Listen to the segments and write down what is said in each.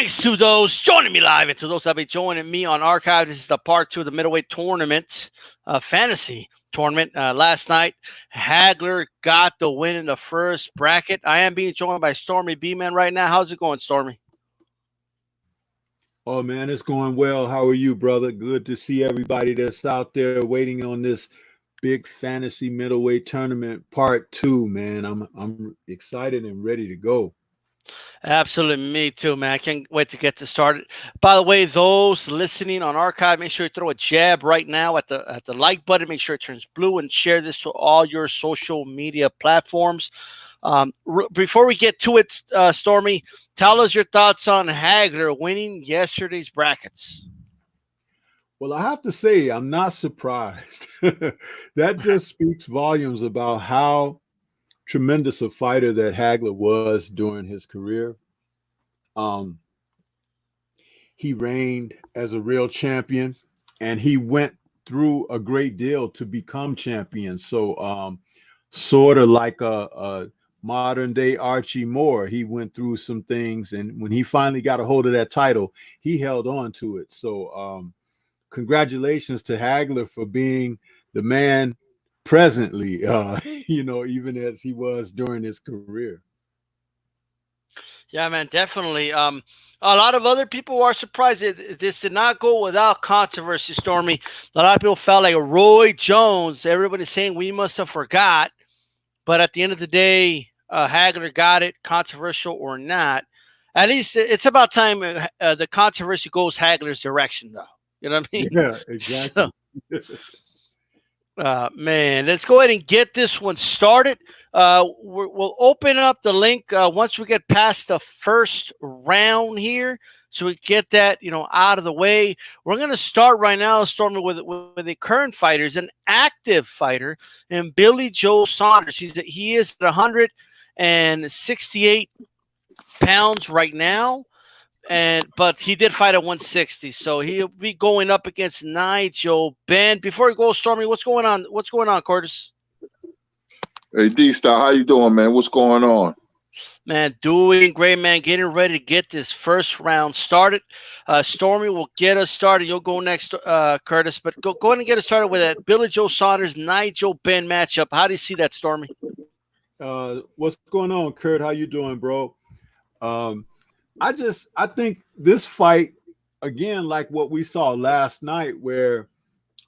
Thanks to those joining me live and to those that will be joining me on archive. This is the part 2 of the middleweight tournament, fantasy tournament. Last night, Hagler got the win in the first bracket. I am being joined by Stormy B-Man right now. How's it going, Stormy? Oh, man, it's going well. How are you, brother? Good to see everybody that's out there waiting on this big fantasy middleweight tournament part 2, man. I'm excited and ready to go. Absolutely, me too, man. I can't wait to get this started. By the way, those listening on archive, make sure you throw a jab right now at the like button. Make sure it turns blue and share this to all your social media platforms. Before we get to it, Stormy, tell us your thoughts on Hagler winning yesterday's brackets. Well, I have to say, I'm not surprised. That just speaks volumes about how tremendous a fighter that Hagler was during his career. He reigned as a real champion, and he went through a great deal to become champion. So sort of like a modern day Archie Moore, he went through some things, and when he finally got a hold of that title, he held on to it. So congratulations to Hagler for being the man presently, even as he was during his career. Yeah, man, definitely. A lot of other people are surprised. This did not go without controversy, Stormy. A lot of people felt like Roy Jones. Everybody's saying we must have forgot. But at the end of the day, Hagler got it, controversial or not. At least it's about time the controversy goes Hagler's direction, though. You know what I mean? Yeah, exactly. Man, let's go ahead and get this one started. We'll open up the link once we get past the first round here, so we get that out of the way. We're going to start right now, Stormy, with the current fighters, an active fighter, and Billy Joe Saunders. He is at 168 pounds right now. But he did fight at 160, so he'll be going up against Nigel Benn. Before we go, Stormy, what's going on? What's going on, Curtis? Hey, D-Star, how you doing, man? What's going on? Man, doing great, man. Getting ready to get this first round started. Stormy will get us started. You'll go next, Curtis. But go ahead and get us started with that Billy Joe Saunders, Nigel Benn matchup. How do you see that, Stormy? What's going on, Kurt? How you doing, bro? I think this fight, again, like what we saw last night, where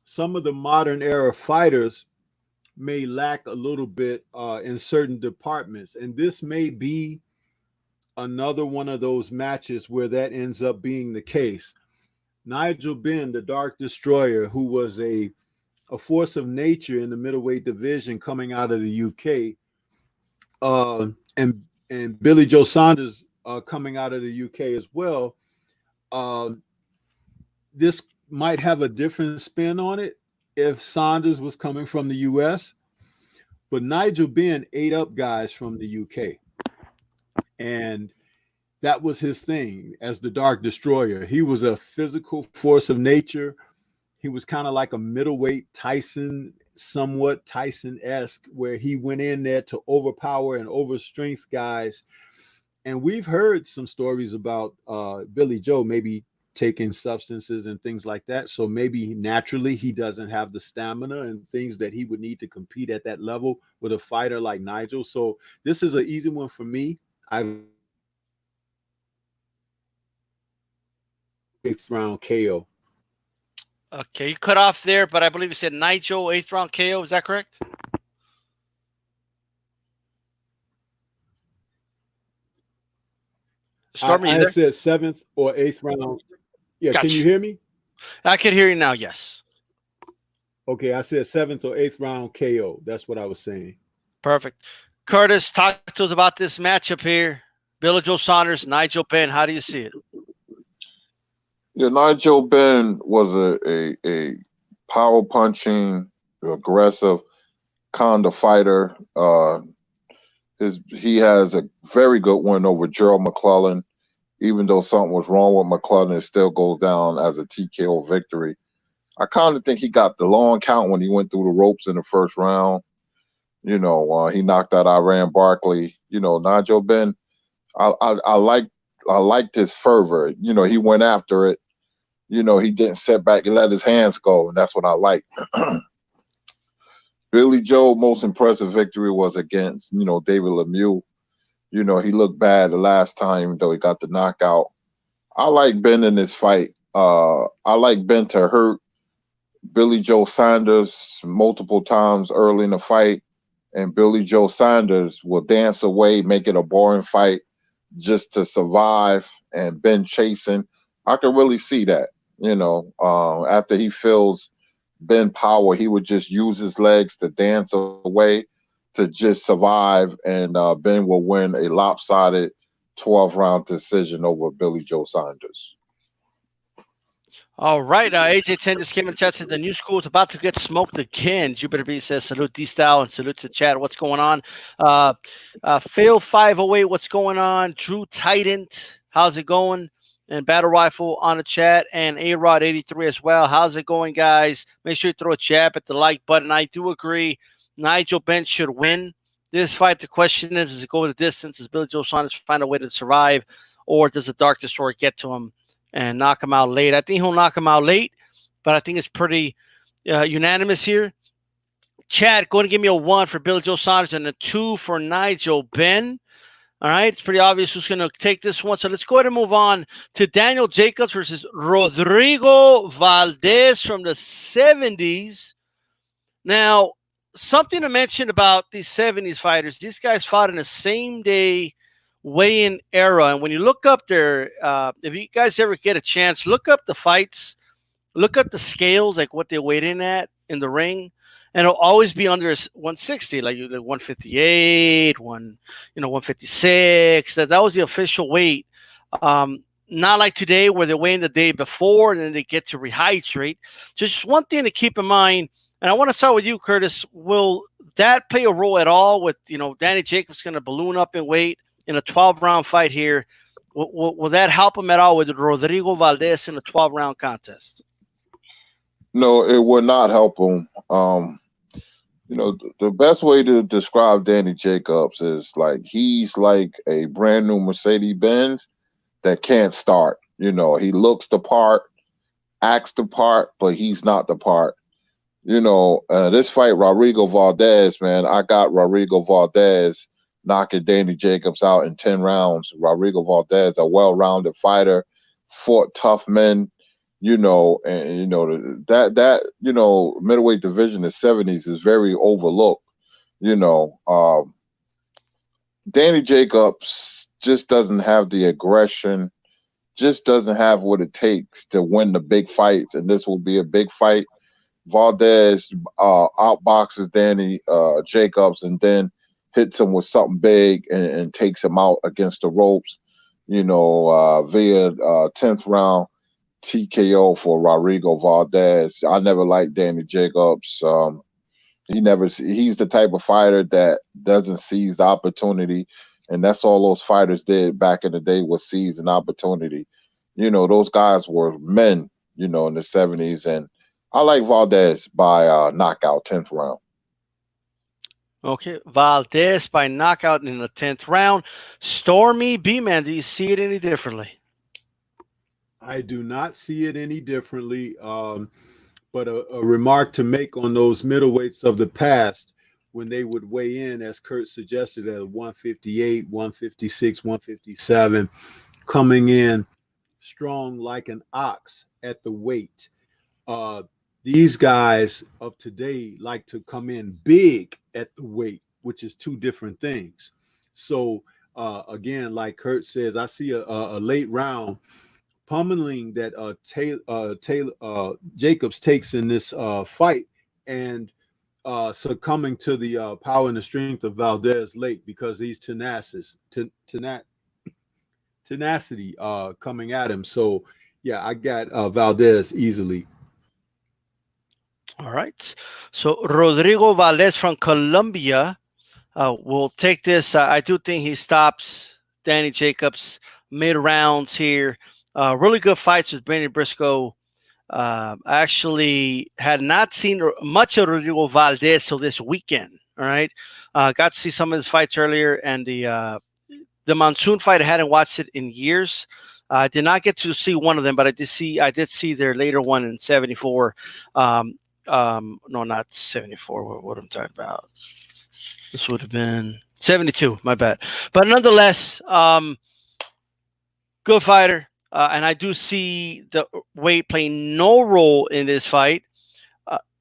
some of the modern era fighters may lack a little bit in certain departments. And this may be another one of those matches where that ends up being the case. Nigel Benn, the Dark Destroyer, who was a force of nature in the middleweight division coming out of the UK, and Billy Joe Saunders, coming out of the UK as well. This might have a different spin on it if Saunders was coming from the US, but Nigel Benn ate up guys from the UK, and that was his thing as the Dark Destroyer. He was a physical force of nature. He was kind of like a middleweight Tyson, somewhat Tyson-esque, where he went in there to overpower and overstrength guys. And we've heard some stories about Billy Joe maybe taking substances and things like that. So maybe naturally he doesn't have the stamina and things that he would need to compete at that level with a fighter like Nigel. So this is an easy one for me. I've 8th round KO. Okay, you cut off there, but I believe you said Nigel 8th round KO. Is that correct? I said 7th or 8th round. Yeah, gotcha. Can you hear me? I can hear you now, yes. Okay, I said 7th or 8th round KO. That's what I was saying. Perfect. Curtis, talk to us about this matchup here. Billy Joe Saunders, Nigel Benn. How do you see it? Yeah, Nigel Benn was a power punching, aggressive kind of fighter. He has a very good win over Gerald McClellan. Even though something was wrong with McClellan, it still goes down as a TKO victory. I kind of think he got the long count when he went through the ropes in the first round. He knocked out Iran Barkley. Nigel Benn, I like liked his fervor. You know, he went after it. You know, he didn't sit back and let his hands go, and that's what I like. Billy Joe, most impressive victory was against, you know, David Lemieux. You know, he looked bad the last time, though he got the knockout. I like Ben in this fight. I like Ben to hurt Billy Joe Saunders multiple times early in the fight, and Billy Joe Saunders will dance away, make it a boring fight just to survive, and Ben chasing. I can really see that, you know, after he feels Ben power, he would just use his legs to dance away to just survive, and Ben will win a lopsided 12-round decision over Billy Joe Saunders. All right, AJ 10 just came in the chat, said the new school is about to get smoked again. Jupiter B says, salute D-Style and salute to the chat. What's going on? Phil 508, what's going on? Drew Titan, how's it going? And Battle Rifle on the chat, and A-Rod 83 as well. How's it going, guys? Make sure you throw a jab at the like button. I do agree. Nigel Benn should win this fight. The question is it go the distance? Does Billy Joe Saunders find a way to survive, or does the Dark Destroyer get to him and knock him out late? I think he'll knock him out late, but I think it's pretty unanimous here. Chad, go and give me a 1 for Billy Joe Saunders and a 2 for Nigel Benn. All right, it's pretty obvious who's going to take this one. So let's go ahead and move on to Daniel Jacobs versus Rodrigo Valdez from the 70's. Now, something to mention about these 70's fighters, these guys fought in the same day weigh-in era. And when you look up there, if you guys ever get a chance, look up the fights, look up the scales, like what they weighed in at in the ring. And it'll always be under 160, like 158, 156. That was the official weight. Not like today where they're weighing the day before and then they get to rehydrate. Just one thing to keep in mind, and I want to start with you, Curtis. Will that play a role at all with, Danny Jacobs going to balloon up in weight in a 12-round fight here? Will that help him at all with Rodrigo Valdez in a 12-round contest? No, it would not help him. The best way to describe Danny Jacobs is like he's like a brand new Mercedes-Benz that can't start. He looks the part, acts the part, but he's not the part. This fight, Rodrigo Valdez, man, I got Rodrigo Valdez knocking Danny Jacobs out in 10 rounds. Rodrigo Valdez, a well-rounded fighter, fought tough men. Middleweight division, the 70's, is very overlooked. Danny Jacobs just doesn't have the aggression, just doesn't have what it takes to win the big fights, and this will be a big fight. Valdez outboxes Danny Jacobs and then hits him with something big and takes him out against the ropes, via 10th round TKO for Rodrigo Valdez. I never liked Danny Jacobs. He's the type of fighter that doesn't seize the opportunity, and that's all those fighters did back in the day, was seize an opportunity. Those guys were men, in the 70's, and I like Valdez by knockout 10th round. Okay, Valdez by knockout in the 10th round. Stormy B-Man, do you see it any differently? I do not see it any differently, but a remark to make on those middleweights of the past when they would weigh in, as Kurt suggested, at 158, 156, 157, coming in strong like an ox at the weight. These guys of today like to come in big at the weight, which is two different things. So, again, like Kurt says, I see a late round pummeling that Jacobs takes in this fight, and succumbing to the power and the strength of Valdez late because he's tenacity coming at him. So, yeah, I got Valdez easily. All right. So Rodrigo Valdez from Colombia will take this. I do think he stops Danny Jacobs mid-rounds here. Really good fights with Benny Briscoe. I actually had not seen much of Rodrigo Valdez till this weekend. All right. Got to see some of his fights earlier, and the the Monsoon fight, I hadn't watched it in years. I did not get to see one of them, but I did see their later one in 74. No, not 74. What I'm talking about. This would have been 72. My bad. But nonetheless, good fighter. And I do see the weight playing no role in this fight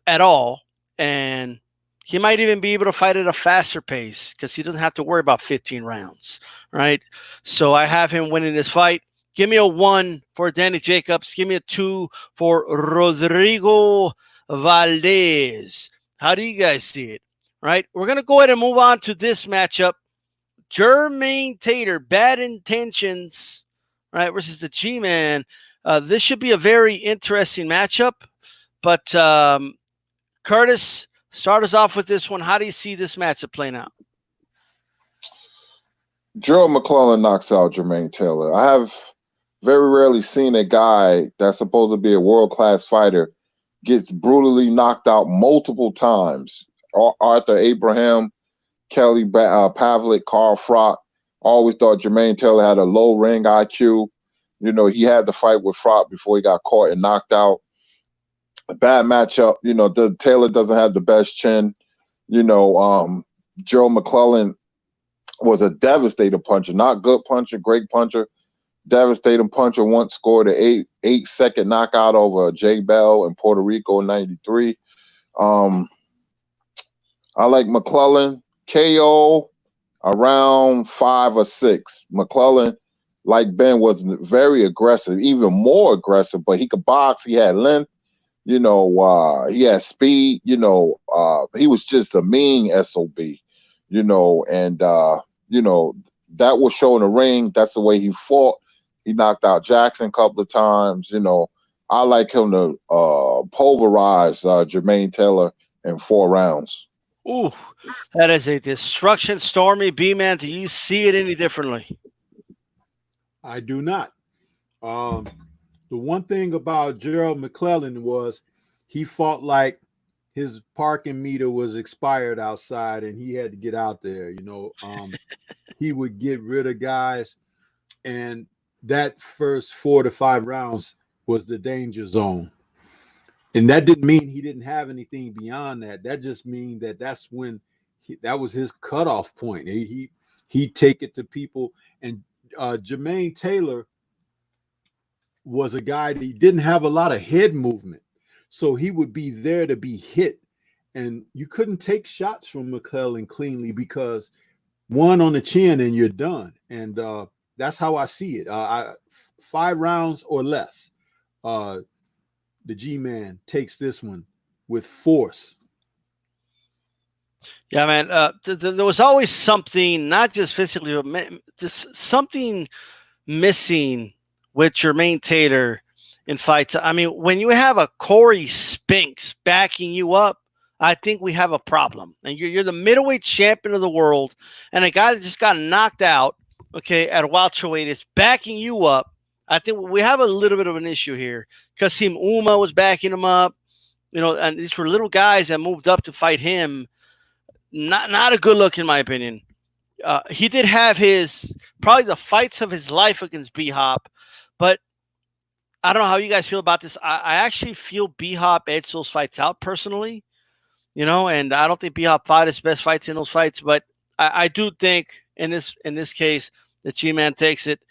at all. And he might even be able to fight at a faster pace because he doesn't have to worry about 15 rounds, right? So I have him winning this fight. Give me a 1 for Danny Jacobs. Give me a 2 for Rodrigo Valdez. How do you guys see it? Right? We're going to go ahead and move on to this matchup. Jermaine Taylor, Bad Intentions, right, versus the G-Man. This should be a very interesting matchup. But Curtis, start us off with this one. How do you see this matchup playing out? Gerald McClellan knocks out Jermaine Taylor. I have very rarely seen a guy that's supposed to be a world-class fighter gets brutally knocked out multiple times. Arthur Abraham, Kelly Pavlik, Carl Froch. Always thought Jermaine Taylor had a low ring IQ. You know, he had the fight with Froch before he got caught and knocked out. A bad matchup. You know, Taylor doesn't have the best chin. You know, Gerald McClellan was a devastating puncher, not good puncher, great puncher, devastating puncher. Once scored an 8-second knockout over Jay Bell in Puerto Rico in '93. I like McClellan KO around 5 or 6. McClellan, like Ben, was very aggressive, even more aggressive, but he could box. He had length. You know, he had speed. You know, he was just a mean SOB. You know, and you know, that was shown in the ring. That's the way he fought. He knocked out Jackson a couple of times. You know, I like him to pulverize Jermaine Taylor in 4 rounds. Ooh, that is a destruction, Stormy. B-Man, do you see it any differently? I do not. The one thing about Gerald McClellan was he fought like his parking meter was expired outside and he had to get out there. You know, he would get rid of guys, and that first 4 to 5 rounds was the danger zone. And that didn't mean he didn't have anything beyond that. That just means that that's when that was his cutoff point. He'd take it to people. And Jermaine Taylor was a guy that he didn't have a lot of head movement. So he would be there to be hit. And you couldn't take shots from McClellan cleanly because one on the chin and you're done. And that's how I see it. 5 rounds or less. The G-Man takes this one with force. Yeah, man. There was always something, not just physically, but just something missing with Jermaine Taylor in fights. I mean, when you have a Corey Spinks backing you up, I think we have a problem. And you're the middleweight champion of the world, and a guy that just got knocked out, okay, at welterweight is backing you up. I think we have a little bit of an issue here. Kasim Uma was backing him up, you know, and these were little guys that moved up to fight him. Not a good look, in my opinion. He did have probably the fights of his life against B-Hop, but I don't know how you guys feel about this. I actually feel B-Hop edged those fights out personally, you know, and I don't think B-Hop fought his best fights in those fights, but I do think in this case the G-Man takes it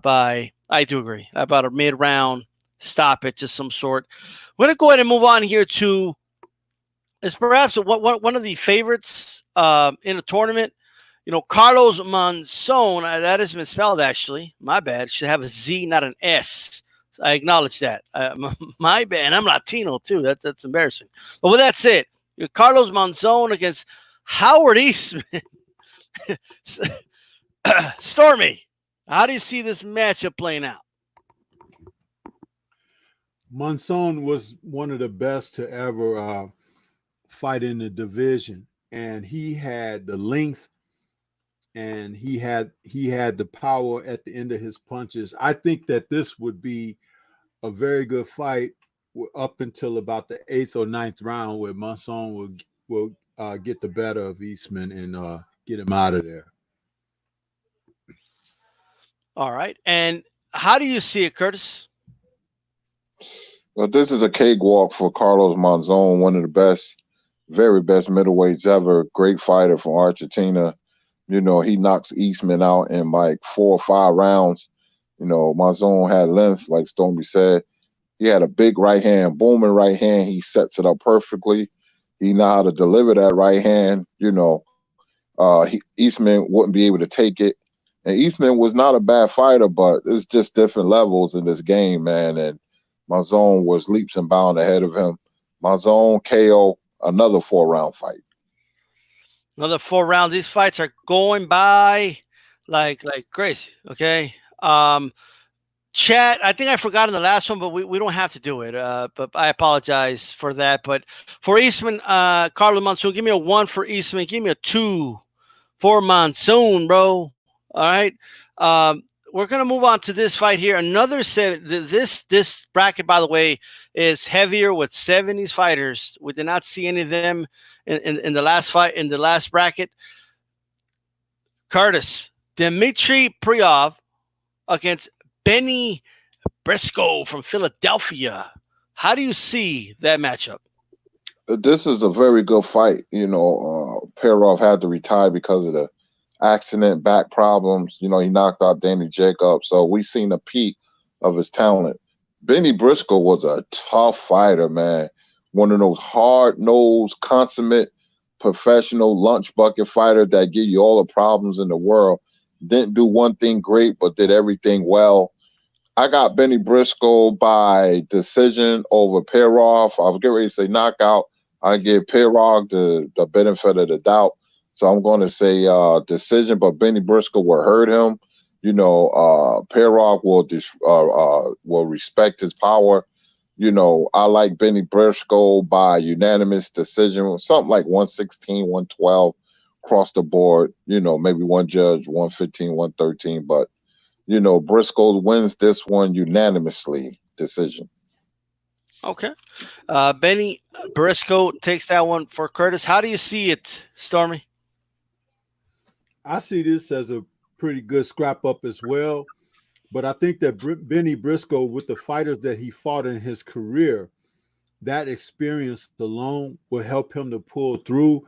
by. I do agree about a mid-round stoppage of some sort. We're going to go ahead and move on here to is perhaps one of the favorites in a tournament. You know, Carlos Monzon, that has been spelled actually. My bad. It should have a Z, not an S. I acknowledge that. My bad. And I'm Latino too. That's embarrassing. But with that said, Carlos Monzon against Howard Eastman. Stormy, how do you see this matchup playing out? Monzon was one of the best to ever fight in the division, and he had the length and he had the power at the end of his punches. I think that this would be a very good fight up until about the 8th or 9th round, where Monzon will get the better of Eastman and get him out of there. All right. And how do you see it, Curtis? Well, this is a cakewalk for Carlos Monzon, one of the best, very best middleweights ever. Great fighter from Argentina. He knocks Eastman out in like 4 or 5 rounds. Monzon had length, like Stormy said. He had a big right hand, booming right hand. He sets it up perfectly. He know how to deliver that right hand. Eastman wouldn't be able to take it. And Eastman was not a bad fighter, but it's just different levels in this game, man. And Monzon was leaps and bounds ahead of him. Monzon KO, another 4-round fight. Another 4 rounds. These fights are going by like crazy. Okay. Chat, I think I forgot in the last one, but we don't have to do it. But I apologize for that. But for Eastman, Carlos Monsoon, give me a 1 for Eastman. Give me a 2 for Monsoon, bro. All right. We're gonna move on to this fight here. Another this bracket, by the way, is heavier with 70s fighters. We did not see any of them in the last fight in the last bracket. Curtis, Dmitry Priov against Benny Briscoe from Philadelphia. How do you see that matchup? This is a very good fight. Perov had to retire because of the accident, back problems. He knocked out Danny Jacobs. So we've seen a peak of his talent. Benny Briscoe was a tough fighter, man. One of those hard-nosed, consummate, professional lunch bucket fighter that give you all the problems in the world. Didn't do one thing great, but did everything well. I got Benny Briscoe by decision over Perov. I was getting ready to say knockout. I give Perov the benefit of the doubt. So I'm going to say decision, but Benny Briscoe will hurt him. Perov will respect his power. I like Benny Briscoe by unanimous decision, something like 116, 112 across the board. Maybe one judge, 115, 113, but Briscoe wins this one unanimously decision. Okay. Benny Briscoe takes that one for Curtis. How do you see it, Stormy? I see this as a pretty good scrap up as well. But I think that Benny Briscoe, with the fighters that he fought in his career, that experience alone will help him to pull through.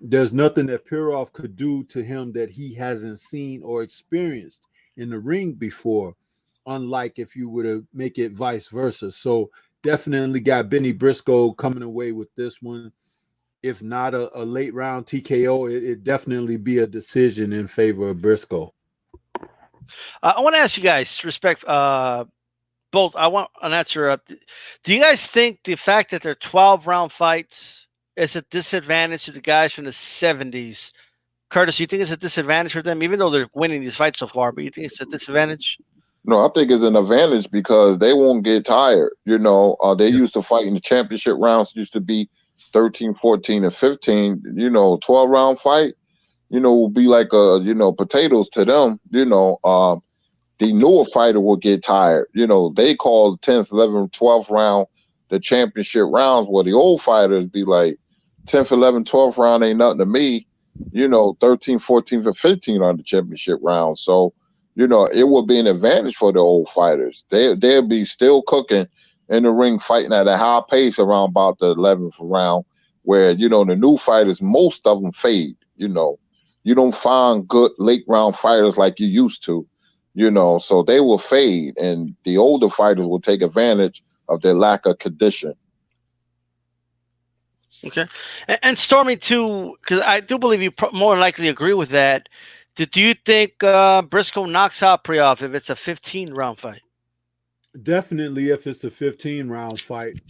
There's nothing that Perov could do to him that he hasn't seen or experienced in the ring before, unlike if you were to make it vice versa. So definitely got Benny Briscoe coming away with this one. If not a late round TKO, it definitely be a decision in favor of Briscoe. I want to ask you guys, respect both. I want an answer up. Do you guys think the fact that they're 12-round fights is a disadvantage to the guys from the 70s? Curtis, you think it's a disadvantage for them, even though they're winning these fights so far, but you think it's a disadvantage? No, I think it's an advantage because they won't get tired. They used to fight in the championship rounds, used to be 13, 14, and 15. 12-round fight, will be like potatoes to them. The newer fighter will get tired. They call the 10th, 11th, 12th round the championship rounds, where the old fighters be like 10th, 11th, 12th round ain't nothing to me. 13, 14, and 15 on the championship round. So, it will be an advantage for the old fighters. They'll be still cooking in the ring, fighting at a high pace around about the 11th round, where, the new fighters, most of them fade. You don't find good late round fighters like you used to, so they will fade, and the older fighters will take advantage of their lack of condition. Okay. And Stormy, too, because I do believe you more than likely agree with that. Do you think Briscoe knocks out Priov if it's a 15-round fight? Definitely if it's a 15-round fight,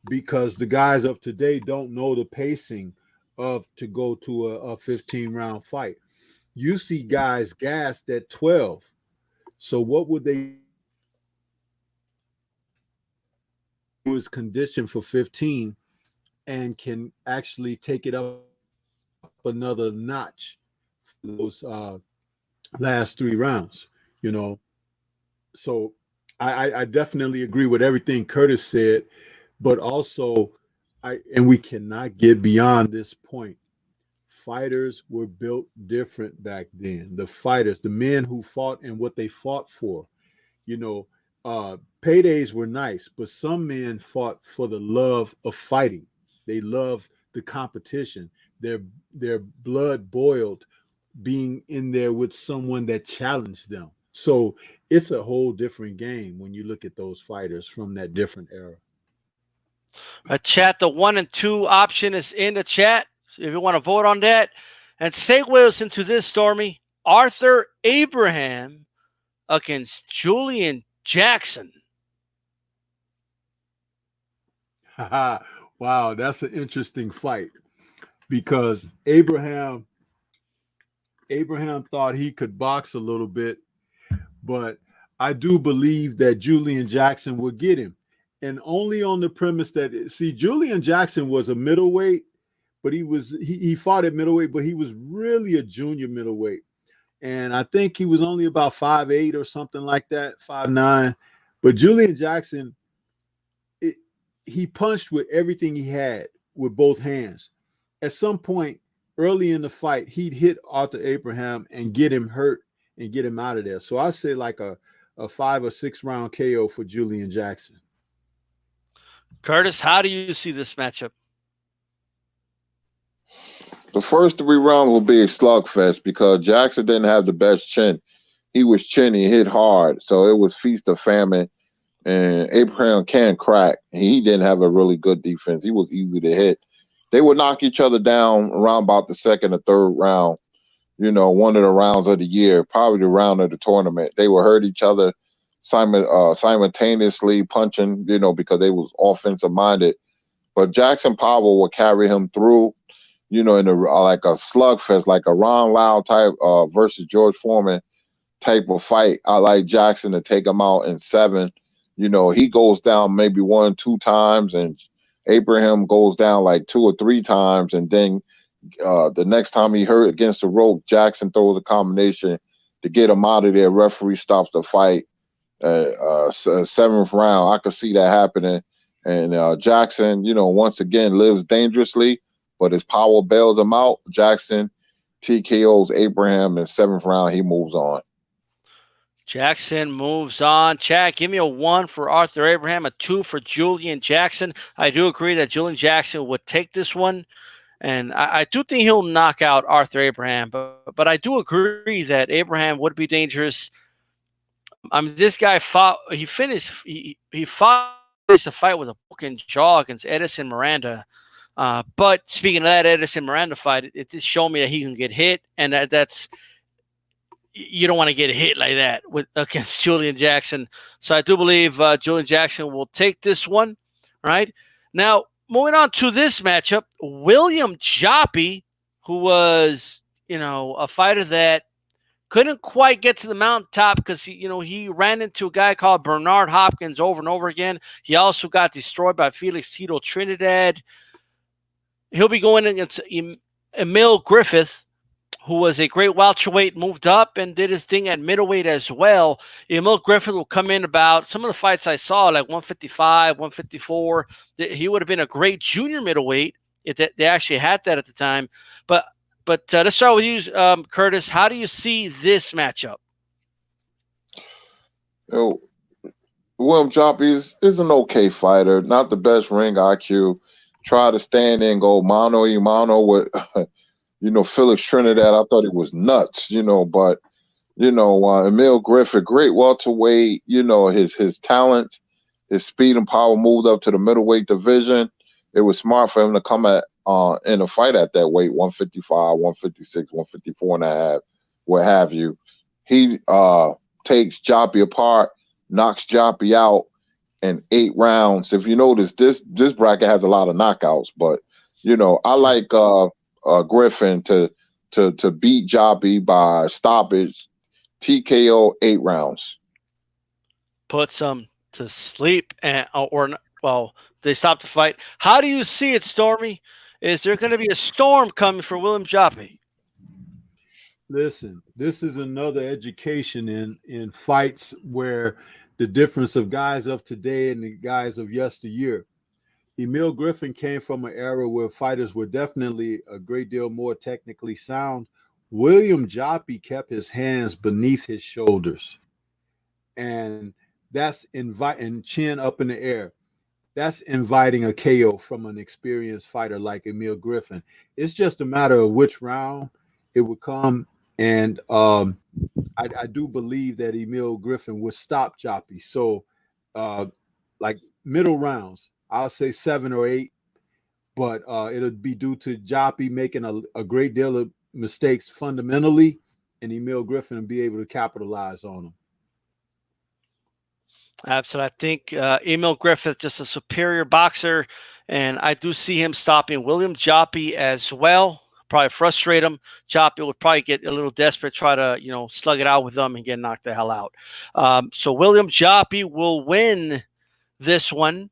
because the guys of today don't know the pacing of to go to a 15-round fight. You see guys gassed at 12. So what would they do is condition for 15 and can actually take it up another notch for those last 3 rounds, So I definitely agree with everything Curtis said, but also we cannot get beyond this point. fighters were built different back then. The fighters, the men who fought and what they fought for. You know, paydays were nice, but some men fought for the love of fighting. They loved the competition. Their blood boiled being in there with someone that challenged them. So it's a whole different game when you look at those fighters from that different era. Chat, the 1 and 2 option is in the chat if you want to vote on that. And segue us into this, Stormy. Arthur Abraham against Julian Jackson. Wow, that's an interesting fight because Abraham thought he could box a little bit, but I do believe that Julian Jackson would get him. And only on the premise that, see, Julian Jackson was a middleweight, but he fought at middleweight, but he was really a junior middleweight. And I think he was only about 5'8" or something like that, 5'9". But Julian Jackson, he punched with everything he had with both hands. At some point early in the fight, he'd hit Arthur Abraham and get him hurt and get him out of there. So I say like a 5 or 6 round KO for Julian Jackson. Curtis, how do you see this matchup? The first 3 rounds will be a slugfest because Jackson didn't have the best chin. He was chinny, hit hard, so it was feast or famine. And Abraham can crack. He didn't have a really good defense. He was easy to hit. They would knock each other down around about the 2nd or 3rd round. You know, one of the rounds of the year, probably the round of the tournament. They would hurt each other simultaneously punching, you know, because they was offensive minded. But Jackson Powell would carry him through, you know, in like a slugfest, like a Ron Lau type versus George Foreman type of fight. I like Jackson to take him out in 7. You know, he goes down maybe 1, 2 times, and Abraham goes down like 2 or 3 times, and then the next time he hurt against the rope, Jackson throws a combination to get him out of there. Referee stops the fight. 7th round, I could see that happening. And Jackson, you know, once again lives dangerously, but his power bails him out. Jackson TKOs Abraham in 7th round. He moves on. Jackson moves on. Chad, give me a 1 for Arthur Abraham, a 2 for Julian Jackson. I do agree that Julian Jackson would take this one. And I do think he'll knock out Arthur Abraham. But I do agree that Abraham would be dangerous. I mean, this guy fought a fight with a broken jaw against Edison Miranda. But speaking of that Edison Miranda fight, it did show me that he can get hit, and that's you don't want to get hit like that against Julian Jackson. So I do believe Julian Jackson will take this one. Right now, moving on to this matchup, William Joppy, who was, you know, a fighter that couldn't quite get to the mountaintop because he ran into a guy called Bernard Hopkins over and over again. He also got destroyed by Felix Tito Trinidad. He'll be going against Emil Griffith, who was a great welterweight, moved up and did his thing at middleweight as well. Emil Griffith will come in about some of the fights I saw, like 155, 154. He would have been a great junior middleweight if they actually had that at the time. But let's start with you, Curtis. How do you see this matchup? William Joppy is an okay fighter, not the best ring IQ. Try to stand in and go mano a mano with, Felix Trinidad. I thought it was nuts, but, Emil Griffith, great welterweight, his talent, his speed and power moved up to the middleweight division. It was smart for him to come in a fight at that weight, 155, 156, 154 and a half, what have you. He takes Joppy apart, knocks Joppy out in 8 rounds. If you notice, this bracket has a lot of knockouts, but I like Griffin to beat Joppy by stoppage, TKO 8 rounds. Puts them to sleep, they stopped the fight. How do you see it, Stormy? Is there going to be a storm coming for William Joppy? Listen, this is another education in fights where the difference of guys of today and the guys of yesteryear. Emil Griffin came from an era where fighters were definitely a great deal more technically sound. William Joppy kept his hands beneath his shoulders, and that's inviting chin up in the air. That's inviting a KO from an experienced fighter like Emil Griffin. It's just a matter of which round it would come, and I do believe that Emil Griffin would stop Joppy. So, like middle rounds, I'll say 7 or 8, but it'll be due to Joppy making a great deal of mistakes fundamentally, and Emil Griffin will be able to capitalize on them. Absolutely. I think Emil Griffith just a superior boxer, and I do see him stopping William Joppy as well. Probably frustrate him. Joppy would probably get a little desperate, try to slug it out with them and get knocked the hell out. So William Joppy will win this one.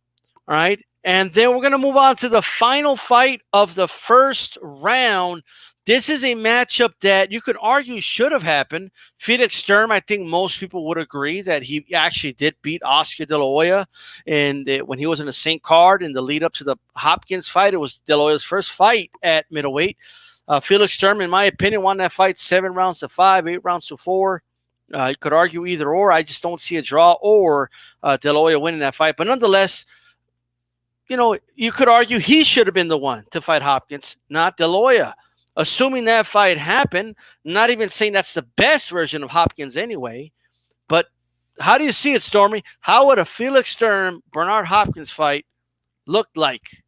All right. And then we're going to move on to the final fight of the first round. This is a matchup that you could argue should have happened. Felix Sturm, I think most people would agree that he actually did beat Oscar De La Hoya when he was in the St. Card in the lead up to the Hopkins fight. It was De La Hoya's first fight at middleweight. Felix Sturm, in my opinion, won that fight 7 rounds to 5, 8 rounds to 4. You could argue either or. I just don't see a draw or De La Hoya winning that fight. But nonetheless, you could argue he should have been the one to fight Hopkins, not De La Hoya. Assuming that fight happened, not even saying that's the best version of Hopkins anyway, but how do you see it, Stormy? How would a Felix Sturm, Bernard Hopkins fight look like?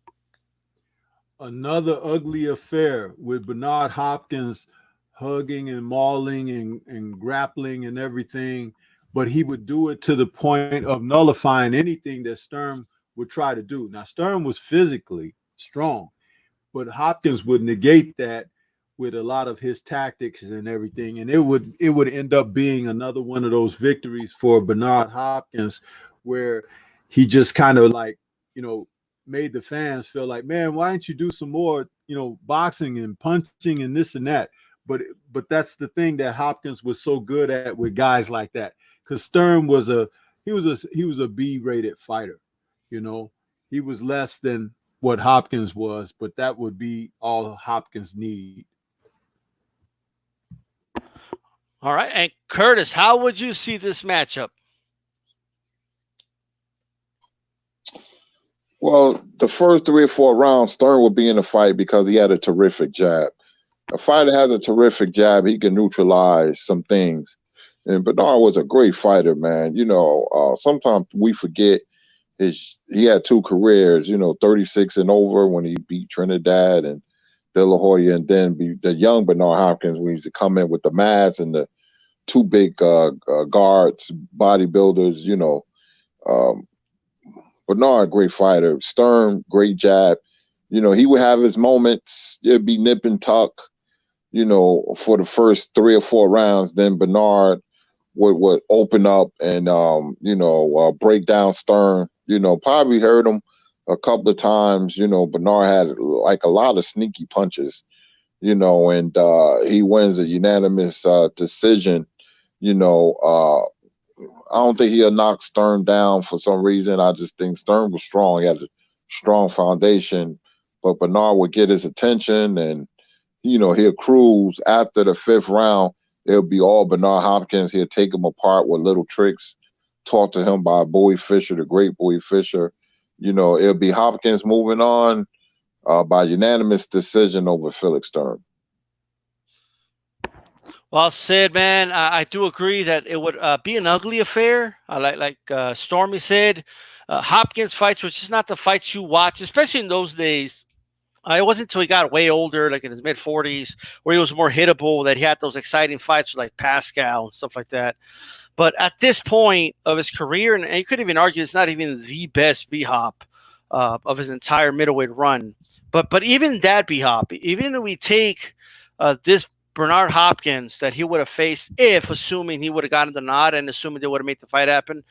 Another ugly affair with Bernard Hopkins hugging and mauling and grappling and everything, but he would do it to the point of nullifying anything that Sturm would try to do. Now, Sturm was physically strong, but Hopkins would negate that with a lot of his tactics and everything, and it would end up being another one of those victories for Bernard Hopkins, where he just kind of made the fans feel like, man, why don't you do some more, boxing and punching and this and that? But that's the thing that Hopkins was so good at with guys like that, because Sturm was a B-rated fighter, he was less than what Hopkins was, but that would be all Hopkins need. All right. And Curtis, how would you see this matchup? Well, the first 3 or 4 rounds, Stern would be in the fight because he had a terrific jab. A fighter has a terrific jab, he can neutralize some things. And Bernard was a great fighter, man. Sometimes we forget he had 2 careers, 36 and over when he beat Trinidad and De La Hoya, and then the young Bernard Hopkins when he used to come in with the mass and the 2 big guards, bodybuilders, Bernard, great fighter. Sturm, great jab. He would have his moments. It'd be nip and tuck, for the first 3 or 4 rounds. Then Bernard would open up and, break down Sturm. Probably hurt him a couple of times. Bernard had like a lot of sneaky punches, and he wins a unanimous decision. I don't think he'll knock Sturm down for some reason. I just think Sturm was strong. He had a strong foundation, but Bernard would get his attention, and he'll cruise after the 5th round. It'll be all Bernard Hopkins. He'll take him apart with little tricks, taught to him by Bowie Fischer, the great Bowie Fischer. It'll be Hopkins moving on by unanimous decision over Felix Sturm. Well said, man. I do agree that it would be an ugly affair. Like Stormy said, Hopkins fights were just not the fights you watch, especially in those days. It wasn't until he got way older, like in his mid-40s, where he was more hittable, that he had those exciting fights with like Pascal and stuff like that. But at this point of his career, and you could even argue it's not even the best B-Hop of his entire middleweight run. But even that B-Hop, even if we take this Bernard Hopkins that he would have faced, assuming he would have gotten the nod and assuming they would have made the fight happen,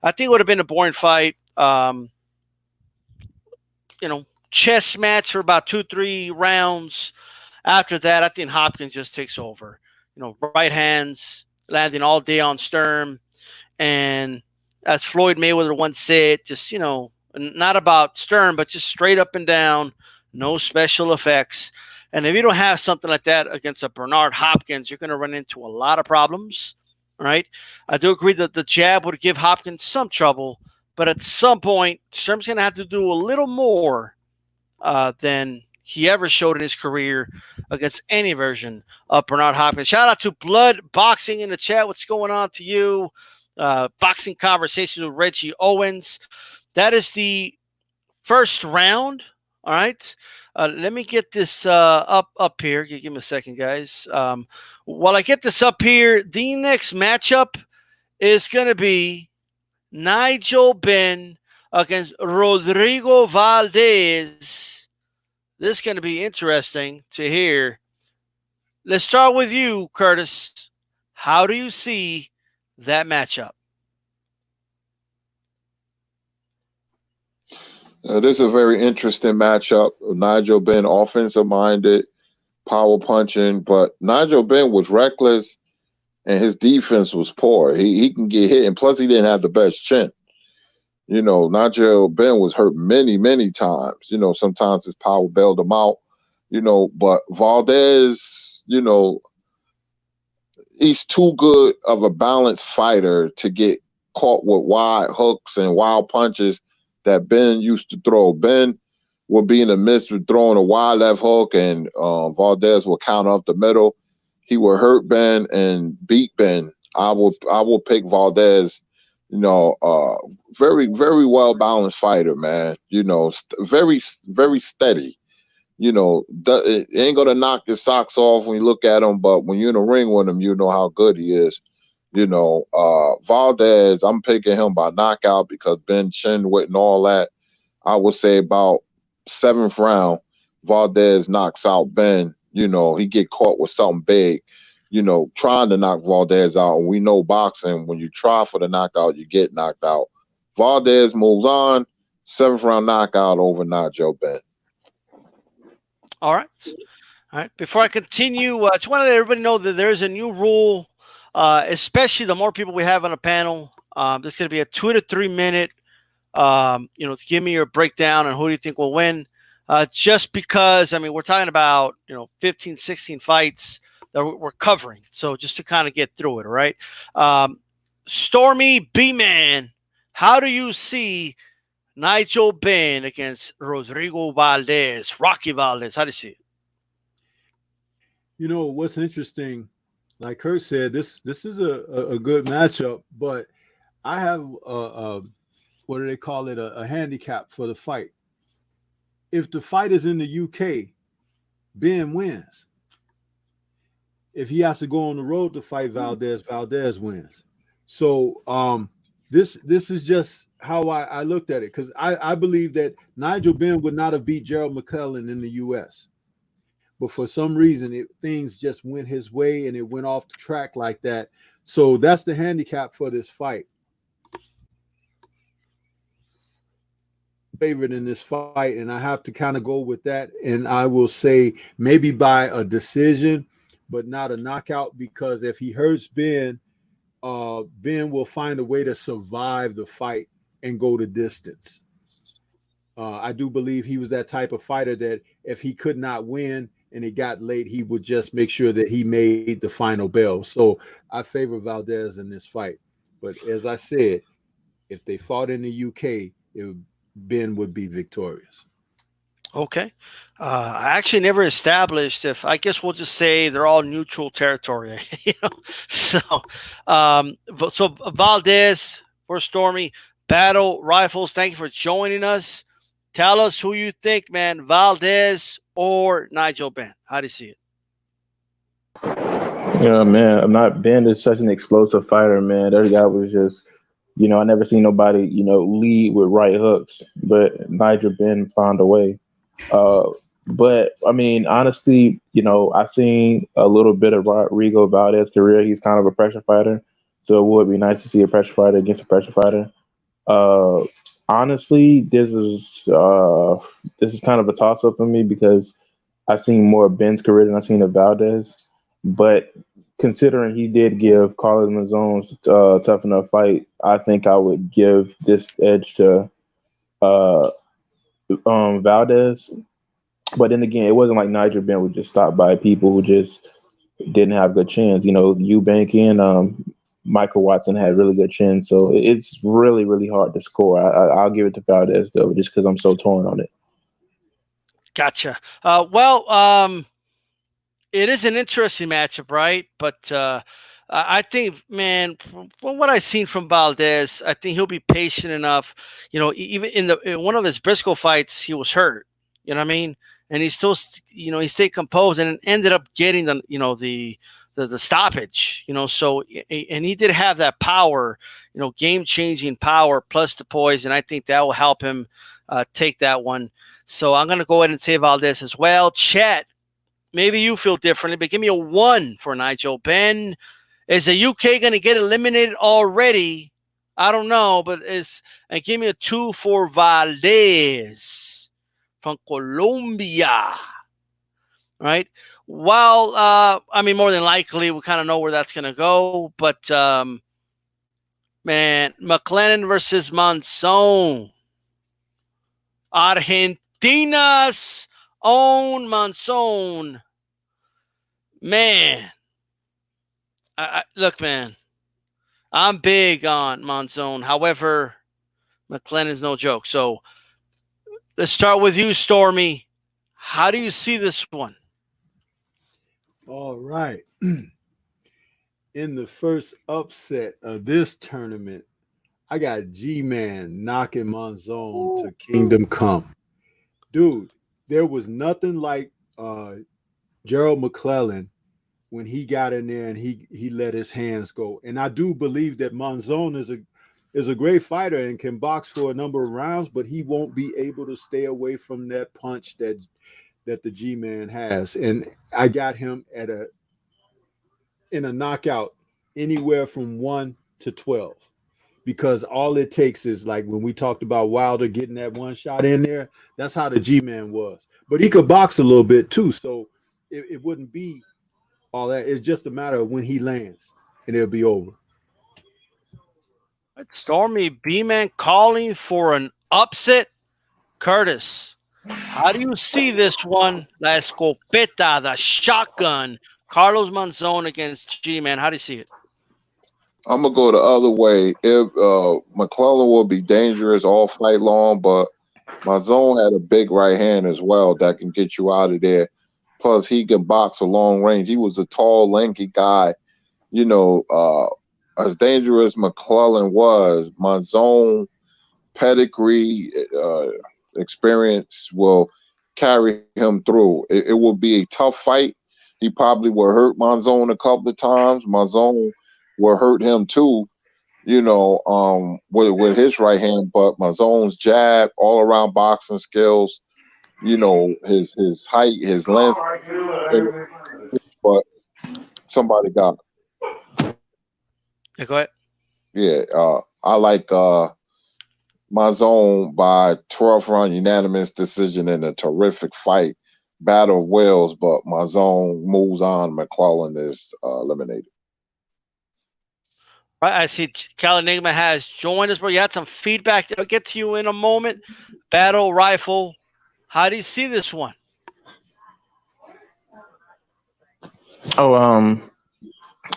I think it would have been a boring fight. Chess match for about 2-3 rounds. After that, I think Hopkins just takes over. Right hands landing all day on Sturm, and as Floyd Mayweather once said, just not about Stern, but just straight up and down, no special effects. And if you don't have something like that against a Bernard Hopkins, you're going to run into a lot of problems, right? I do agree that the jab would give Hopkins some trouble, but at some point, Stern's going to have to do a little more than he ever showed in his career against any version of Bernard Hopkins. Shout out to Blood Boxing in the chat. What's going on to you? Boxing Conversations with Reggie Owens. That is the first round. All right. Let me get this up here. Give me a second, guys. While I get this up here, the next matchup is going to be Nigel Benn against Rodrigo Valdez. This is going to be interesting to hear. Let's start with you, Curtis. How do you see that matchup? This is a very interesting matchup. Nigel Benn, offensive minded, power punching, but Nigel Benn was reckless and his defense was poor. He can get hit, and plus he didn't have the best chin. You know, Nigel Benn was hurt many, many times. You know, sometimes his power bailed him out, you know, but Valdez, you know, he's too good of a balanced fighter to get caught with wide hooks and wild punches that Ben used to throw. Ben would be in the midst of throwing a wide left hook, and Valdez will counter up the middle. He would hurt Ben and beat Ben. I will pick Valdez. You know, very, very well balanced fighter, man. You know, very, very steady. You know, it ain't gonna knock your socks off when you look at him, but when you're in the ring with him, you know how good he is. You know, Valdez, I'm picking him by knockout because Ben Chinwit and all that. I would say about 7th round, Valdez knocks out Ben. You know, he get caught with something big, you know, trying to knock Valdez out. And we know boxing, when you try for the knockout, you get knocked out. Valdez moves on, 7th round knockout over Nigel Benn. All right. All right. Before I continue, I just want to let everybody know that there's a new rule, especially the more people we have on the panel. There's going to be a 2 to 3 minute, you know, give me your breakdown on who do you think will win. Just because, I mean, we're talking about, you know, 15, 16 fights that we're covering. So just to kind of get through it, all right? Stormy B-Man, how do you see Nigel Benn against Rodrigo Valdez, Rocky Valdez? How do you see it? You know, what's interesting, like Kurt said, this is a good matchup, but I have, what do they call it, a handicap for the fight. If the fight is in the UK, Ben wins. If he has to go on the road to fight Valdez, Valdez wins. So this is just how I looked at it, because I believe that Nigel Benn would not have beat Gerald McClellan in the U.S., but for some reason things just went his way and it went off the track like that. So that's the handicap for this fight. Favorite in this fight, and I have to kind of go with that, and I will say maybe by a decision, but not a knockout, because if he hurts Ben, Ben will find a way to survive the fight and go the distance. I do believe he was that type of fighter that if he could not win and it got late, he would just make sure that he made the final bell. So I favor Valdez in this fight. But as I said, if they fought in the UK, Ben would be victorious. Okay. I actually never established if, I guess we'll just say they're all neutral territory, you know. So Valdez for Stormy, Battle Rifles, thank you for joining us. Tell us who you think, man, Valdez or Nigel Benn. How do you see it? Yeah, man, Ben is such an explosive fighter, man. That guy was just, you know, I never seen nobody, you know, lead with right hooks, but Nigel Benn found a way. But I mean, honestly, you know, I've seen a little bit of Rodrigo Valdez's career. He's kind of a pressure fighter, so it would be nice to see a pressure fighter against a pressure fighter. Honestly, this is kind of a toss up for me because I've seen more of Ben's career than I've seen of Valdez. But considering he did give Carlos Mazone's tough enough fight, I think I would give this edge to uh, Valdez. But then again, it wasn't like Nigel Benn was just stopped by people who just didn't have good chins. Eubank and Michael Watson had really good chins. So it's really, really hard to score. I'll give it to Valdez, though, just because I'm so torn on it. Gotcha. It is an interesting matchup, right? But I think, man, from what I've seen from Valdez, I think he'll be patient enough. Even in one of his Briscoe fights, he was hurt. You know what I mean? And he still, he stayed composed and ended up getting the stoppage. So and he did have that power, game changing power plus the poise, and I think that will help him take that one. So I'm gonna go ahead and say Valdez as well. Chet. Maybe you feel differently, but give me a 1 for Nigel Benn. Is the UK going to get eliminated already? I don't know, but and give me a 2 for Valdez from Colombia. All right. Well, more than likely, we kind of know where that's going to go. But, man, McLennan versus Monzon. Argentina's own Monzon. Man, look, man, I'm big on Monzon. However, McLennan's no joke. So let's start with you, Stormy. How do you see this one? All right. In the first upset of this tournament, I got G-Man knocking Monzon to Kingdom Come. Dude, there was nothing like Gerald McClellan when he got in there and he let his hands go. And I do believe that Monzon is a great fighter and can box for a number of rounds, but he won't be able to stay away from that punch that the G-Man has. And I got him in a knockout anywhere from 1 to 12. Because all it takes is, like when we talked about Wilder getting that one shot in there, that's how the G-Man was. But he could box a little bit too, so it wouldn't be all that. It's just a matter of when he lands, and it'll be over. Stormy B-Man calling for an upset. Curtis, how do you see this one? La Escopeta, the shotgun. Carlos Monzon against G-Man. How do you see it? I'm gonna go the other way. If McClellan will be dangerous all fight long, but Monzon had a big right hand as well that can get you out of there. Plus, he can box a long range. He was a tall, lanky guy. As dangerous McClellan was, Monzon pedigree, experience will carry him through. It will be a tough fight. He probably will hurt Monzon a couple of times. Monzon will hurt him too, with his right hand. But Monzon's jab, all around boxing skills, his height, his length. But somebody got it. Yeah, go ahead. Yeah, I like Monzon by 12th round unanimous decision in a terrific fight. Battle of Wills, but Monzon moves on. McClellan is eliminated. Right, I see Cal Enigma has joined us, bro. You had some feedback. I'll get to you in a moment. Battle Rifle. How do you see this one?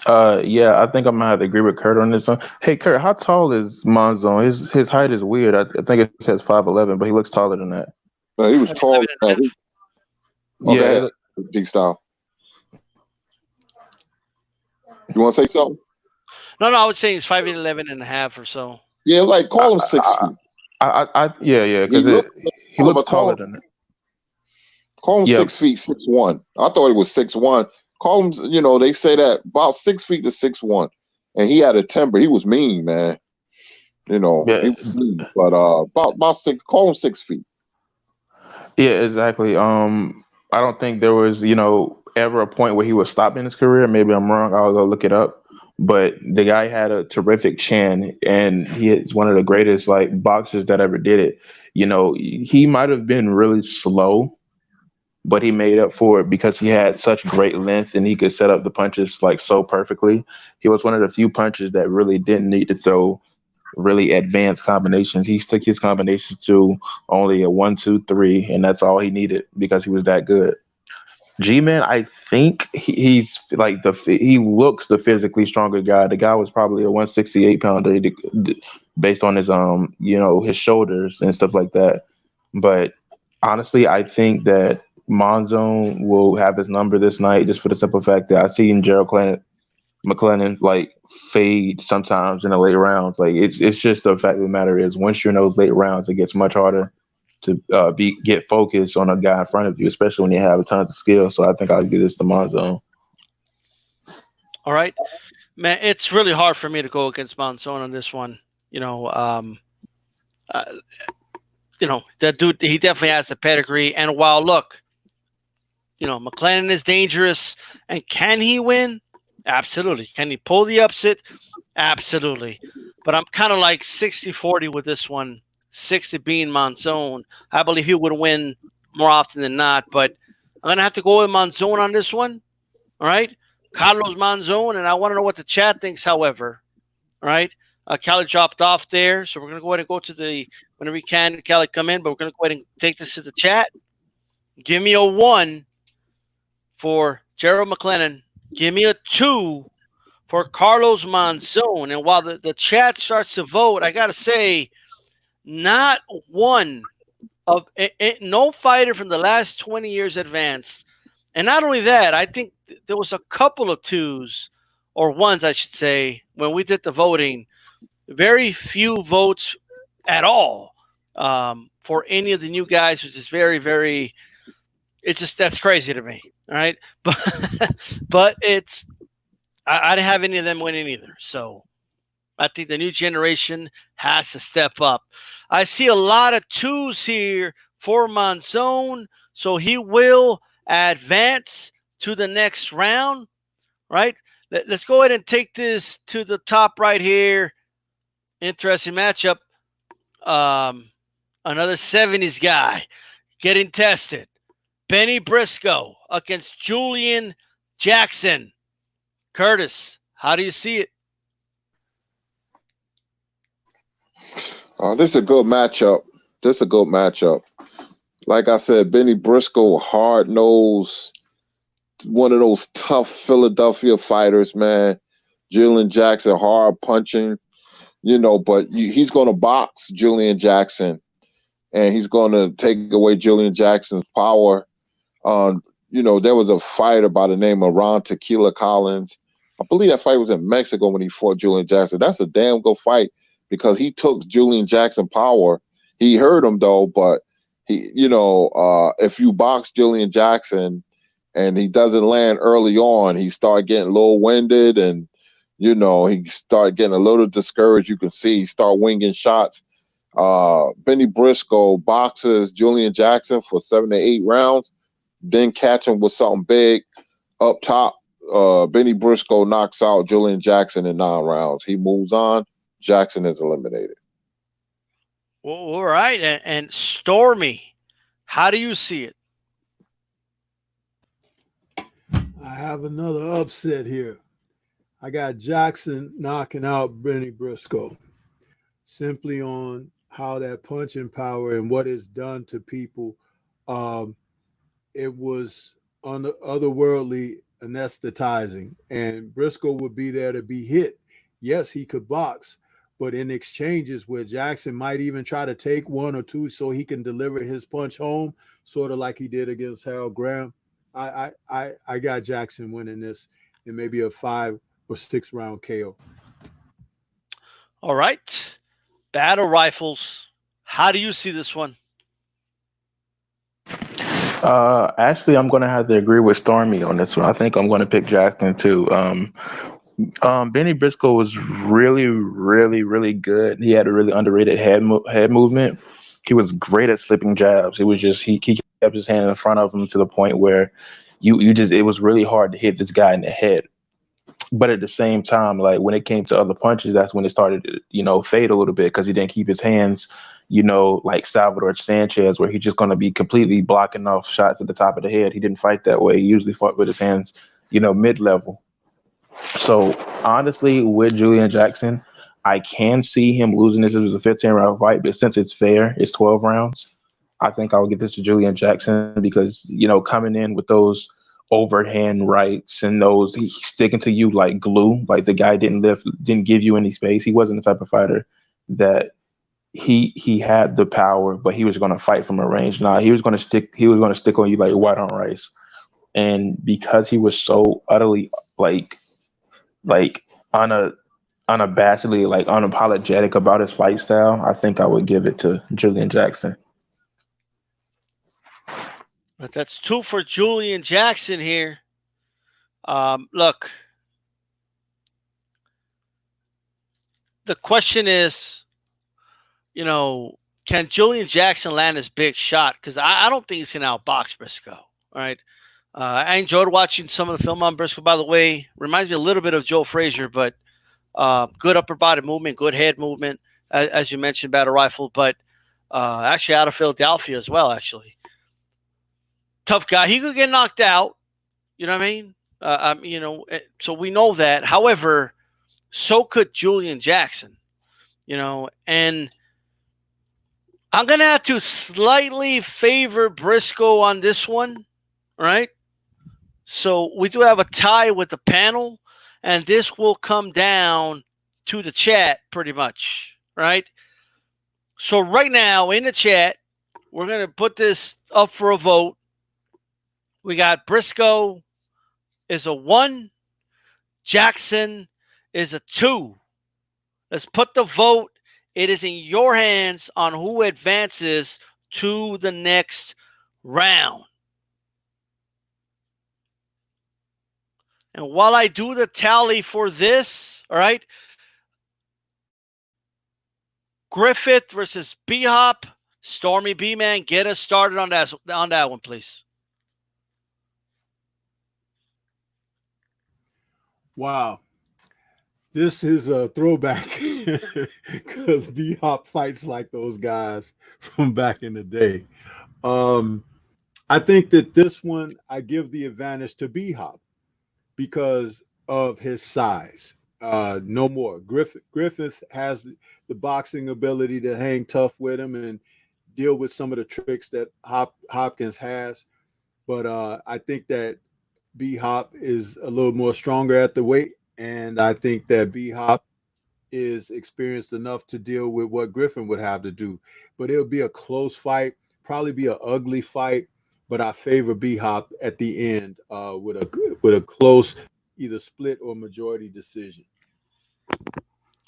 Yeah, I think I'm gonna have to agree with Kurt on this one. Hey, Kurt, how tall is Monzon? His height is weird. I think it says 5'11", but he looks taller than that. He was tall. Yeah, D-style. You want to say something? No, I would say he's 5'11" and a half or so. Yeah, like call him 6 feet. Yeah, because he looks taller than it. Call him 6 feet, 6'1". I thought it was 6'1". Call him, they say that about 6 feet to 6'1", and he had a temper. He was mean, man. He was mean, but about 6. Call him 6 feet. Yeah, exactly. I don't think there was, ever a point where he was stopped in his career. Maybe I'm wrong. I'll go look it up. But the guy had a terrific chin, and he is one of the greatest boxers that ever did it. He might have been really slow, but he made up for it because he had such great length and he could set up the punches so perfectly. He was one of the few punchers that really didn't need to throw really advanced combinations. He stuck his combinations to only a 1, 2, 3, and that's all he needed because he was that good. G-Man, I think he's like he looks the physically stronger guy. The guy was probably a 168 pounder based on his his shoulders and stuff like that. But honestly, I think that Monzone will have his number this night just for the simple fact that I've seen Gerald McClellan like fade sometimes in the late rounds. Like it's just the fact of the matter is once you're in those late rounds, it gets much harder to get focused on a guy in front of you, especially when you have tons of skill. So I think I'll give this to Monzone. All right, man. It's really hard for me to go against Monzone on this one. That dude, he definitely has the pedigree. And while look, McClellan is dangerous, and can he win? Absolutely. Can he pull the upset? Absolutely. But I'm kind of like 60-40 with this one. 60 being Monzone. I believe he would win more often than not, but I'm going to have to go with Monzone on this one. All right. Carlos Monzone, and I want to know what the chat thinks, however. All right. Kelly dropped off there, so we're going to go ahead and go to whenever we can, Kelly come in, but we're going to go ahead and take this to the chat. Give me a 1 for Gerald McClellan. Give me a 2 for Carlos Monzone. And while the chat starts to vote, I got to say, not one of no fighter from the last 20 years advanced. And not only that, I think there was a couple of 2s or 1s, I should say, when we did the voting. Very few votes at all for any of the new guys, which is very, very. It's just that's crazy to me. All right, but I didn't have any of them winning either. So I think the new generation has to step up. I see a lot of 2s here for Monzone, so he will advance to the next round. Right? Let's go ahead and take this to the top right here. Interesting matchup. Another 70's guy getting tested. Benny Briscoe against Julian Jackson. Curtis, how do you see it? This is a good matchup. Like I said, Benny Briscoe, hard-nosed, one of those tough Philadelphia fighters, man. Julian Jackson, hard punching, but he's going to box Julian Jackson, and he's going to take away Julian Jackson's power. There was a fighter by the name of Ron Tequila Collins. I believe that fight was in Mexico when he fought Julian Jackson. That's a damn good fight because he took Julian Jackson power. He hurt him though, but if you box Julian Jackson and he doesn't land early on, he start getting a little winded and he start getting a little discouraged. You can see he start winging shots. Benny Briscoe boxes Julian Jackson for 7 to 8 rounds, then catch him with something big up top. Benny Briscoe knocks out Julian Jackson in 9 rounds. He moves on. Jackson is eliminated. Well, all right. And Stormy, how do you see it? I have another upset here. I got Jackson knocking out Benny Briscoe simply on how that punching power and what it's done to people. It was otherworldly anesthetizing, and Briscoe would be there to be hit. Yes, he could box, but in exchanges where Jackson might even try to take 1 or 2 so he can deliver his punch home, sort of like he did against Harold Graham. I got Jackson winning this in maybe a 5 or 6 round KO. All right. Battle Rifles. How do you see this one? Actually, I'm going to have to agree with Stormy on this one. I think I'm going to pick Jackson too. Benny Briscoe was really, really, really good. He had a really underrated head movement. He was great at slipping jabs. It was just he kept his hand in front of him to the point where it was really hard to hit this guy in the head. But at the same time, like when it came to other punches, that's when it started to, fade a little bit because he didn't keep his hands, like Salvador Sanchez, where he's just going to be completely blocking off shots at the top of the head. He didn't fight that way. He usually fought with his hands, mid-level. So honestly, with Julian Jackson, I can see him losing this. It was a 15-round fight, but since it's fair, it's 12 rounds. I think I'll give this to Julian Jackson because, coming in with those overhand rights and those, he's sticking to you like glue. Like the guy didn't give you any space. He wasn't the type of fighter that he had the power, but he was going to fight from a range. Nah, he was going to stick on you like white on rice. And because he was so utterly like unabashedly, like unapologetic about his fight style, I think I would give it to Julian Jackson. But that's 2 for Julian Jackson here. Look, the question is, can Julian Jackson land his big shot? Because I don't think he's going to outbox Briscoe. All right. I enjoyed watching some of the film on Briscoe, by the way. Reminds me a little bit of Joe Frazier, but good upper body movement, good head movement, as you mentioned, battle rifle, but actually out of Philadelphia as well, actually. Tough guy. He could get knocked out. You know what I mean? So we know that. However, so could Julian Jackson, and I'm going to have to slightly favor Briscoe on this one, right? So we do have a tie with the panel, and this will come down to the chat pretty much, right? So right now in the chat, we're going to put this up for a vote. We got Briscoe is a 1. Jackson is a 2. Let's put the vote. It is in your hands on who advances to the next round. And while I do the tally for this, all right, Griffith versus B-Hop, Stormy B-Man, get us started on that one, please. Wow. This is a throwback because B-Hop fights like those guys from back in the day. I think that this one, I give the advantage to B-Hop because of his size. No more. Griffith has the boxing ability to hang tough with him and deal with some of the tricks that Hopkins has. But I think that B-Hop is a little more stronger at the weight, and I think that B-Hop is experienced enough to deal with what Griffin would have to do. But it'll be a close fight, probably be an ugly fight, but I favor B-Hop at the end with a close either split or majority decision.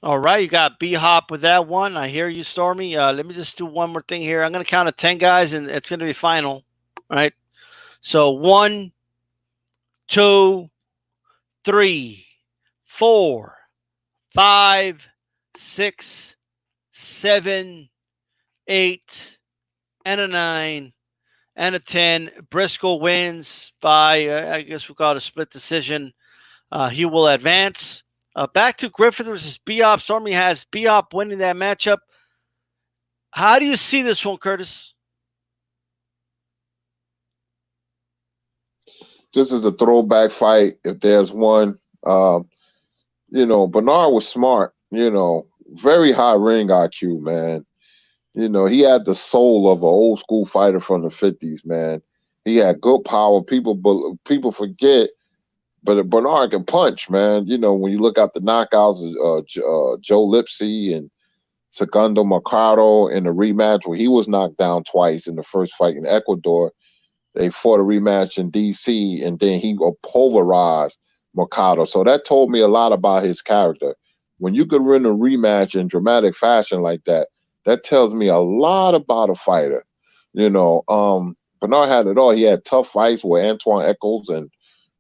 All right, you got B-Hop with that one. I hear you, Stormy. Let me just do one more thing here. I'm going to count to 10 guys, and it's going to be final. All right. So 1, 2, 3, 4, 5, 6, 7, 8, and a 9, and a 10. Briscoe wins by, I guess we'll call it a split decision. He will advance. Back to Griffith versus B-Hop. Stormy has B-Hop winning that matchup. How do you see this one, Curtis? This is a throwback fight, if there's one. Bernard was smart, very high ring IQ, man. He had the soul of an old school fighter from the 50s, man. He had good power. People forget, but Bernard can punch, man. When you look at the knockouts of Joe Lipsy and Segundo Mercado in the rematch where he was knocked down twice in the first fight in Ecuador, they fought a rematch in D.C., and then he pulverized Mercado. So that told me a lot about his character. When you could win a rematch in dramatic fashion like that, that tells me a lot about a fighter. Bernard had it all. He had tough fights with Antoine Eccles and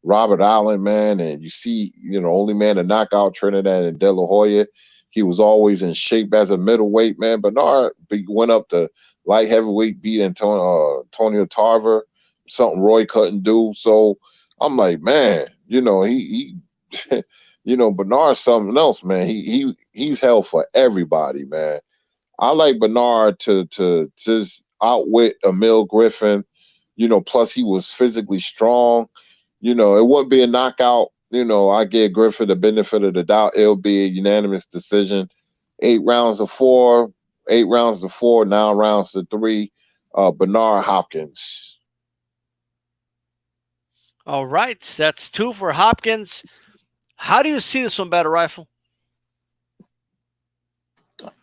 Robert Allen, man. And you see, only man to knock out Trinidad and De La Hoya. He was always in shape as a middleweight, man. Bernard went up to light heavyweight, beat Antonio Tarver, something Roy couldn't do. So I'm like, man, he Bernard's something else, man. He's hell for everybody, man. I like Bernard to just outwit Emil Griffin, plus he was physically strong. It wouldn't be a knockout. I give Griffin the benefit of the doubt. It'll be a unanimous decision. 8 rounds to 4, 8 rounds to 4, 9 rounds to 3. Bernard Hopkins. All right, that's 2 for Hopkins. How do you see this one, Battle Rifle?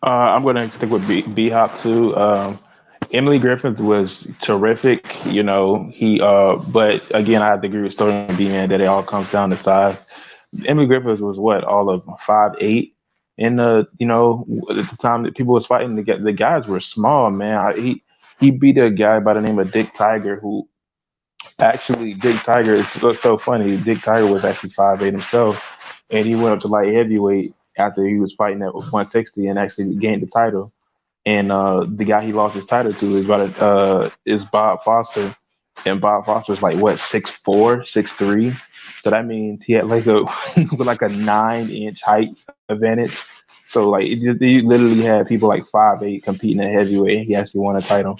I'm going to stick with B Hop too. Emily Griffith was terrific, you know. But again, I have to agree with Story and B Man that it all comes down to size. Emily Griffith was what, all of 5'8", and you know, at the time that people was fighting, the guys were small, man. He beat a guy by the name of Dick Tiger, who actually Dick Tiger. It's so funny. Dick Tiger was actually 5'8" himself, and he went up to light heavyweight after he was fighting at 160 and actually gained the title. And the guy he lost his title to is Bob Foster, and Bob Foster's like what, 6'4", 6'3". So that means he had like a like a 9-inch height advantage. So like he literally had people like 5'8" competing at heavyweight, and he actually won a title.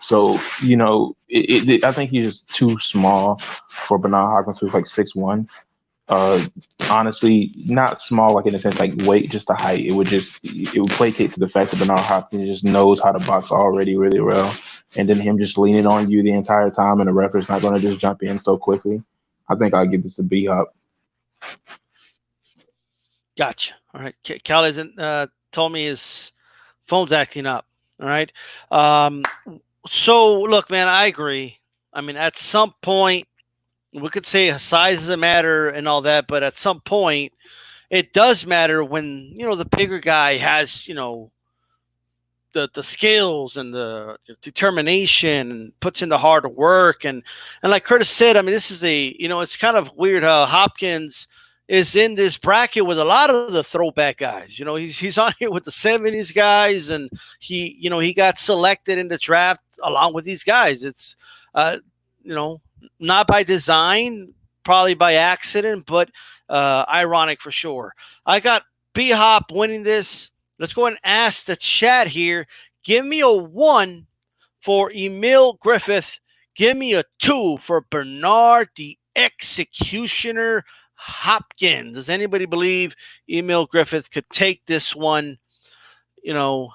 So you know, I think he's just too small for Bernard Hopkins, who's like 6'1". Honestly, not small like in a sense like weight, just the height. It would placate to the fact that Bernard Hopkins just knows how to box already really well, and then him just leaning on you the entire time, and the referee's not going to just jump in so quickly. I think I'll give this a B Hop. Gotcha. All right, Cal isn't told me his phone's acting up. All right. So look, man, I agree. I mean, at some point, we could say size doesn't matter and all that, but at some point, it does matter when, you know, the bigger guy has, you know, the skills and the determination and puts in the hard work. And like Curtis said, I mean, this is you know, it's kind of weird how Hopkins is in this bracket with a lot of the throwback guys. You know, he's on here with the 70's guys, and he got selected in the draft along with these guys. It's, you know, not by design, probably by accident, but ironic for sure. I got B Hop winning this. Let's go and ask the chat here. Give me a 1 for Emil Griffith. Give me a 2 for Bernard the Executioner Hopkins. Does anybody believe Emil Griffith could take this one? You know,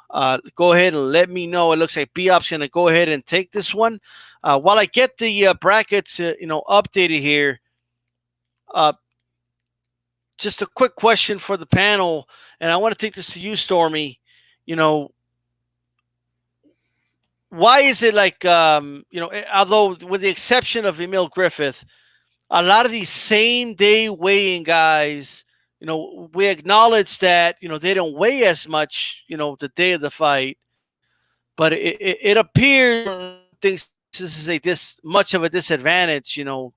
go ahead and let me know. It looks like B-Op's going to go ahead and take this one. While I get the brackets, you know, updated here, just a quick question for the panel, and I want to take this to you, Stormy. You know, why is it like, you know, although with the exception of Emil Griffith, a lot of these same day weighing guys, you know, we acknowledge that, you know, they don't weigh as much, you know, the day of the fight, but it appears this is this much of a disadvantage, you know,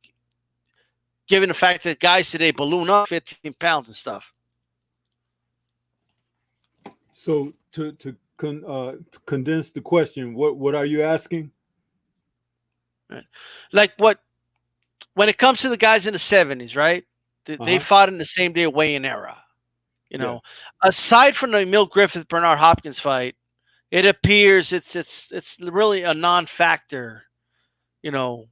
given the fact that guys today balloon up 15 pounds and stuff. So to condense the question, what are you asking? Right. Like when it comes to the guys in the 70's, right? They fought in the same day weighing era. You know, aside from the Emil Griffith Bernard Hopkins fight, it appears it's really a non-factor. You know,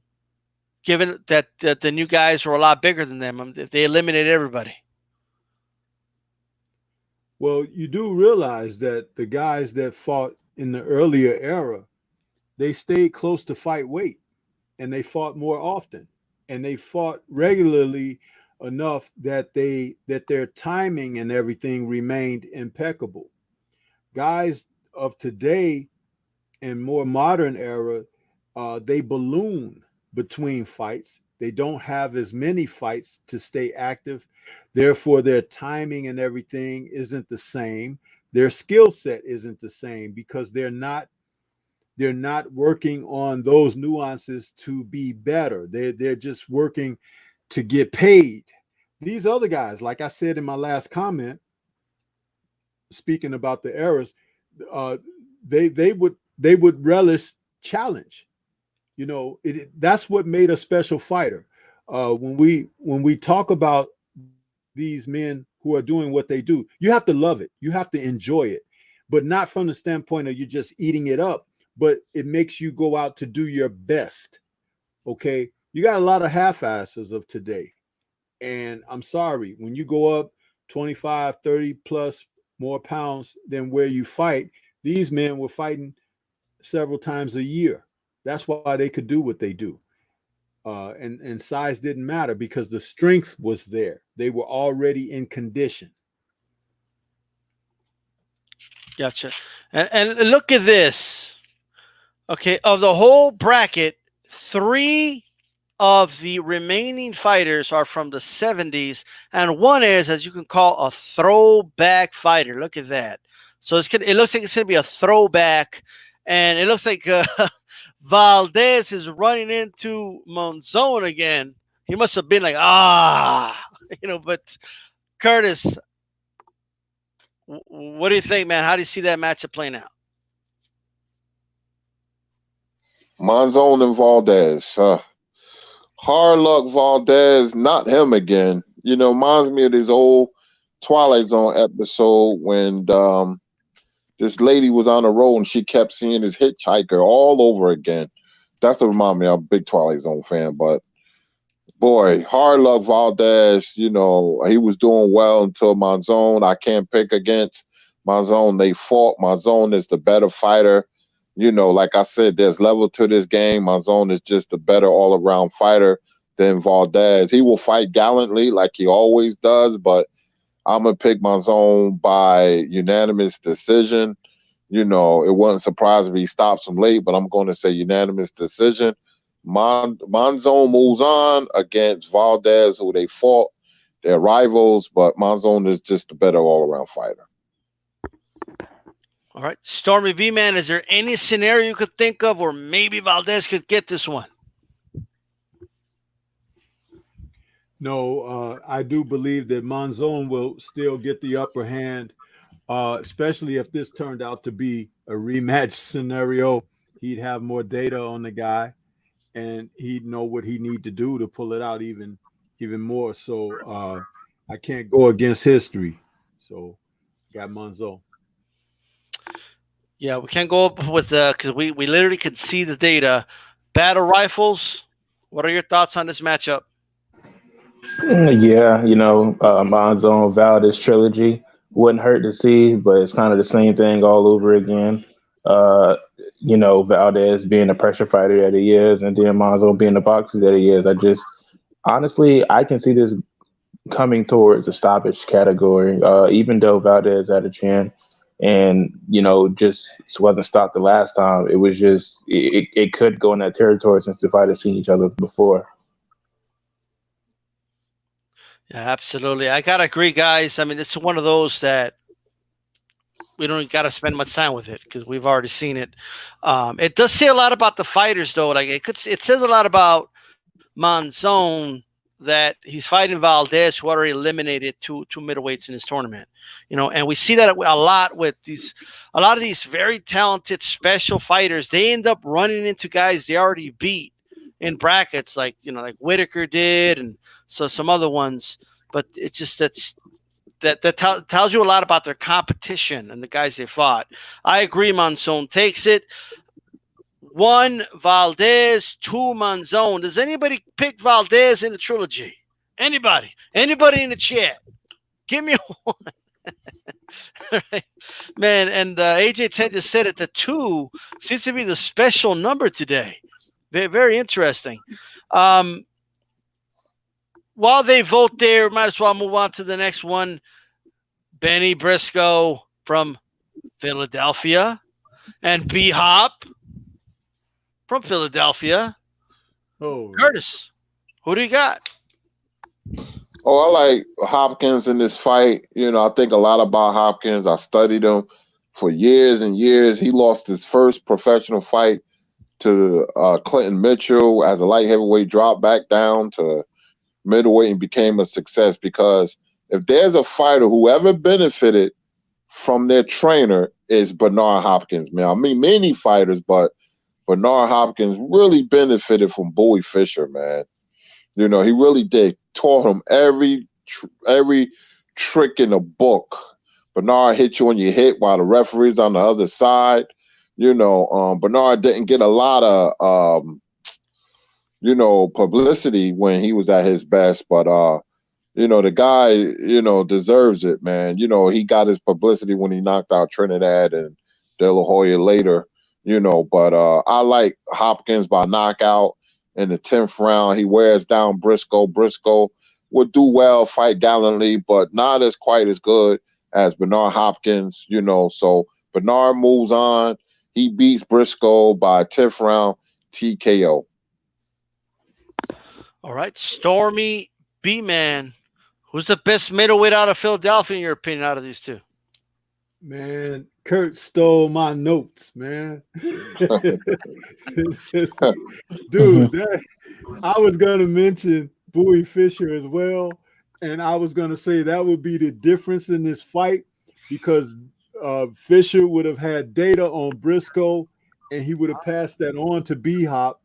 given that the new guys were a lot bigger than them, they eliminated everybody. Well, you do realize that the guys that fought in the earlier era, they stayed close to fight weight, and they fought more often, and they fought regularly enough that their timing and everything remained impeccable. Guys of today and more modern era, they balloon between fights. They don't have as many fights to stay active. Therefore, their timing and everything isn't the same. Their skill set isn't the same because they're not working on those nuances to be better. They're just working to get paid. These other guys, like I said in my last comment, speaking about the errors, they would relish challenge. You know, that's what made a special fighter. When we talk about these men who are doing what they do, you have to love it. You have to enjoy it, but not from the standpoint of you just eating it up, but it makes you go out to do your best. Okay. You got a lot of half-asses of today. And I'm sorry, when you go up 25, 30 plus more pounds than where you fight. These men were fighting several times a year. That's why they could do what they do. And size didn't matter because the strength was there. They were already in condition. Gotcha. And look at this. Okay, of the whole bracket, 3 of the remaining fighters are from the 70s, and one is, as you can call, a throwback fighter. Look at that. So it looks like it's going to be a throwback, and it looks like Valdez is running into Monzon again. He must have been like, but Curtis, what do you think, man? How do you see that matchup playing out? Monzon and Valdez. Hard luck, Valdez. Not him again. Reminds me of this old Twilight Zone episode when this lady was on the road and she kept seeing this hitchhiker all over again. That's what reminded me. I'm a big Twilight Zone fan, but boy, hard luck, Valdez. He was doing well until Monzon. I can't pick against Monzon. They fought. Monzon is the better fighter. Like I said, there's level to this game. Monzon is just a better all-around fighter than Valdez. He will fight gallantly like he always does, but I'm going to pick Monzon by unanimous decision. It wouldn't surprise me if he stops him late, but I'm going to say unanimous decision. Monzon moves on against Valdez, who they fought. They're rivals, but Monzon is just a better all-around fighter. All right. Stormy B, man, is there any scenario you could think of where maybe Valdez could get this one? No, I do believe that Monzon will still get the upper hand, especially if this turned out to be a rematch scenario. He'd have more data on the guy, and he'd know what he need to do to pull it out even more. So I can't go against history. So got Monzon. Yeah, we can't go up with because we literally can see the data. Battle rifles. What are your thoughts on this matchup? Yeah, Monzon Valdez trilogy wouldn't hurt to see, but it's kind of the same thing all over again. Valdez being the pressure fighter that he is, and then Monzon being the boxer that he is. Honestly, I can see this coming towards the stoppage category, even though Valdez had a chance and, just wasn't stopped the last time. It was just, it could go in that territory since the fighters seen each other before. Yeah, absolutely. I got to agree, guys. I mean, it's one of those that we don't got to spend much time with it because we've already seen it. It does say a lot about the fighters, though. Like it says a lot about Monzon that he's fighting Valdez, who already eliminated two middleweights in his tournament. And we see that a lot with a lot of these very talented special fighters. They end up running into guys they already beat in brackets, like Whitaker did, and so some other ones. But it's just that tells you a lot about their competition and the guys they fought. I agree. Monzon takes it. 1 Valdez, 2 Monzon. Does anybody pick Valdez in the trilogy? Anybody? Anybody in the chat? Give me one. Right. Man, and AJ 10 just said it. The 2 seems to be the special number today. Very, very interesting. While they vote there, might as well move on to the next one. Benny Briscoe from Philadelphia and B-Hop from Philadelphia. Oh, Curtis, who do you got? Oh, I like Hopkins in this fight. I think a lot about Hopkins. I studied him for years and years. He lost his first professional fight to Clinton Mitchell as a light heavyweight, dropped back down to middleweight and became a success, because if there's a fighter who ever benefited from their trainer is Bernard Hopkins, man. I mean, many fighters, but Bernard Hopkins really benefited from Bowie Fischer, man. He really did. Taught him every trick in the book. Bernard hit you when you hit while the referee's on the other side. Bernard didn't get a lot of, publicity when he was at his best, but The guy, deserves it, man. He got his publicity when he knocked out Trinidad and De La Hoya later, but I like Hopkins by knockout in the 10th round. He wears down Briscoe. Briscoe would do well, fight gallantly, but not as quite as good as Bernard Hopkins, so Bernard moves on. He beats Briscoe by 10th round TKO. All right, Stormy B-Man. Who's the best middleweight out of Philadelphia, in your opinion, out of these two? Man, Kurt stole my notes, man. Dude, I was going to mention Bowie Fischer as well, and I was going to say that would be the difference in this fight because Fischer would have had data on Briscoe, and he would have passed that on to B-Hop,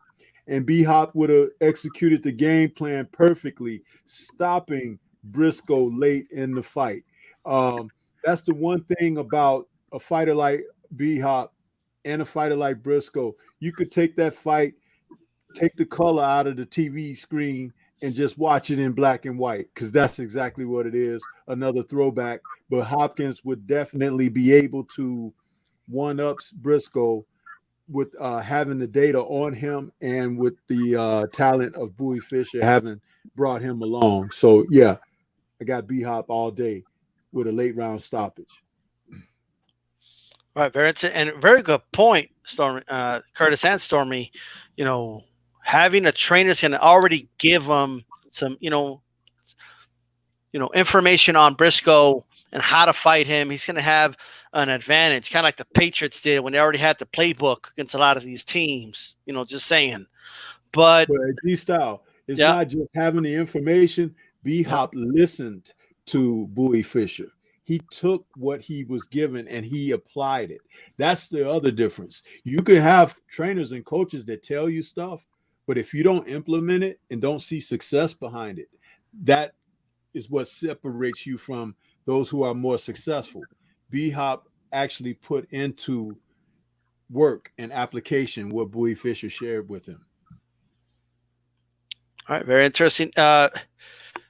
and B-Hop would have executed the game plan perfectly, stopping Briscoe late in the fight. That's the one thing about a fighter like B-Hop and a fighter like Briscoe. You could take that fight, take the color out of the TV screen, and just watch it in black and white, because that's exactly what it is, another throwback. But Hopkins would definitely be able to one-up Briscoe with having the data on him and with the talent of Bowie Fischer having brought him along. So, yeah, I got B-Hop all day with a late round stoppage. All right, very good point, Stormy, Curtis and Stormy. Having a trainer can already give them some, information on Briscoe and how to fight him. He's going to have an advantage, kind of like the Patriots did when they already had the playbook against a lot of these teams. Just saying. But D-Style, it's not just having the information. B-Hop listened to Bowie Fischer. He took what he was given and he applied it. That's the other difference. You can have trainers and coaches that tell you stuff, but if you don't implement it and don't see success behind it, that is what separates you from those who are more successful. B-Hop actually put into work and application what Bowie Fischer shared with him. All right, very interesting.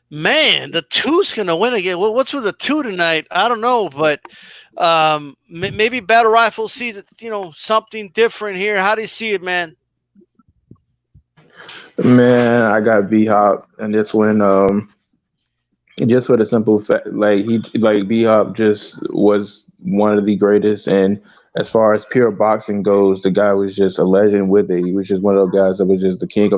Man, the 2's going to win again. What's with the 2 tonight? I don't know, but maybe Battle Rifle sees it, something different here. How do you see it, man? Man, I got B-Hop, and this one, just for the simple fact, B-Hop just was one of the greatest, and as far as pure boxing goes, the guy was just a legend with it. He was just one of those guys that was just the king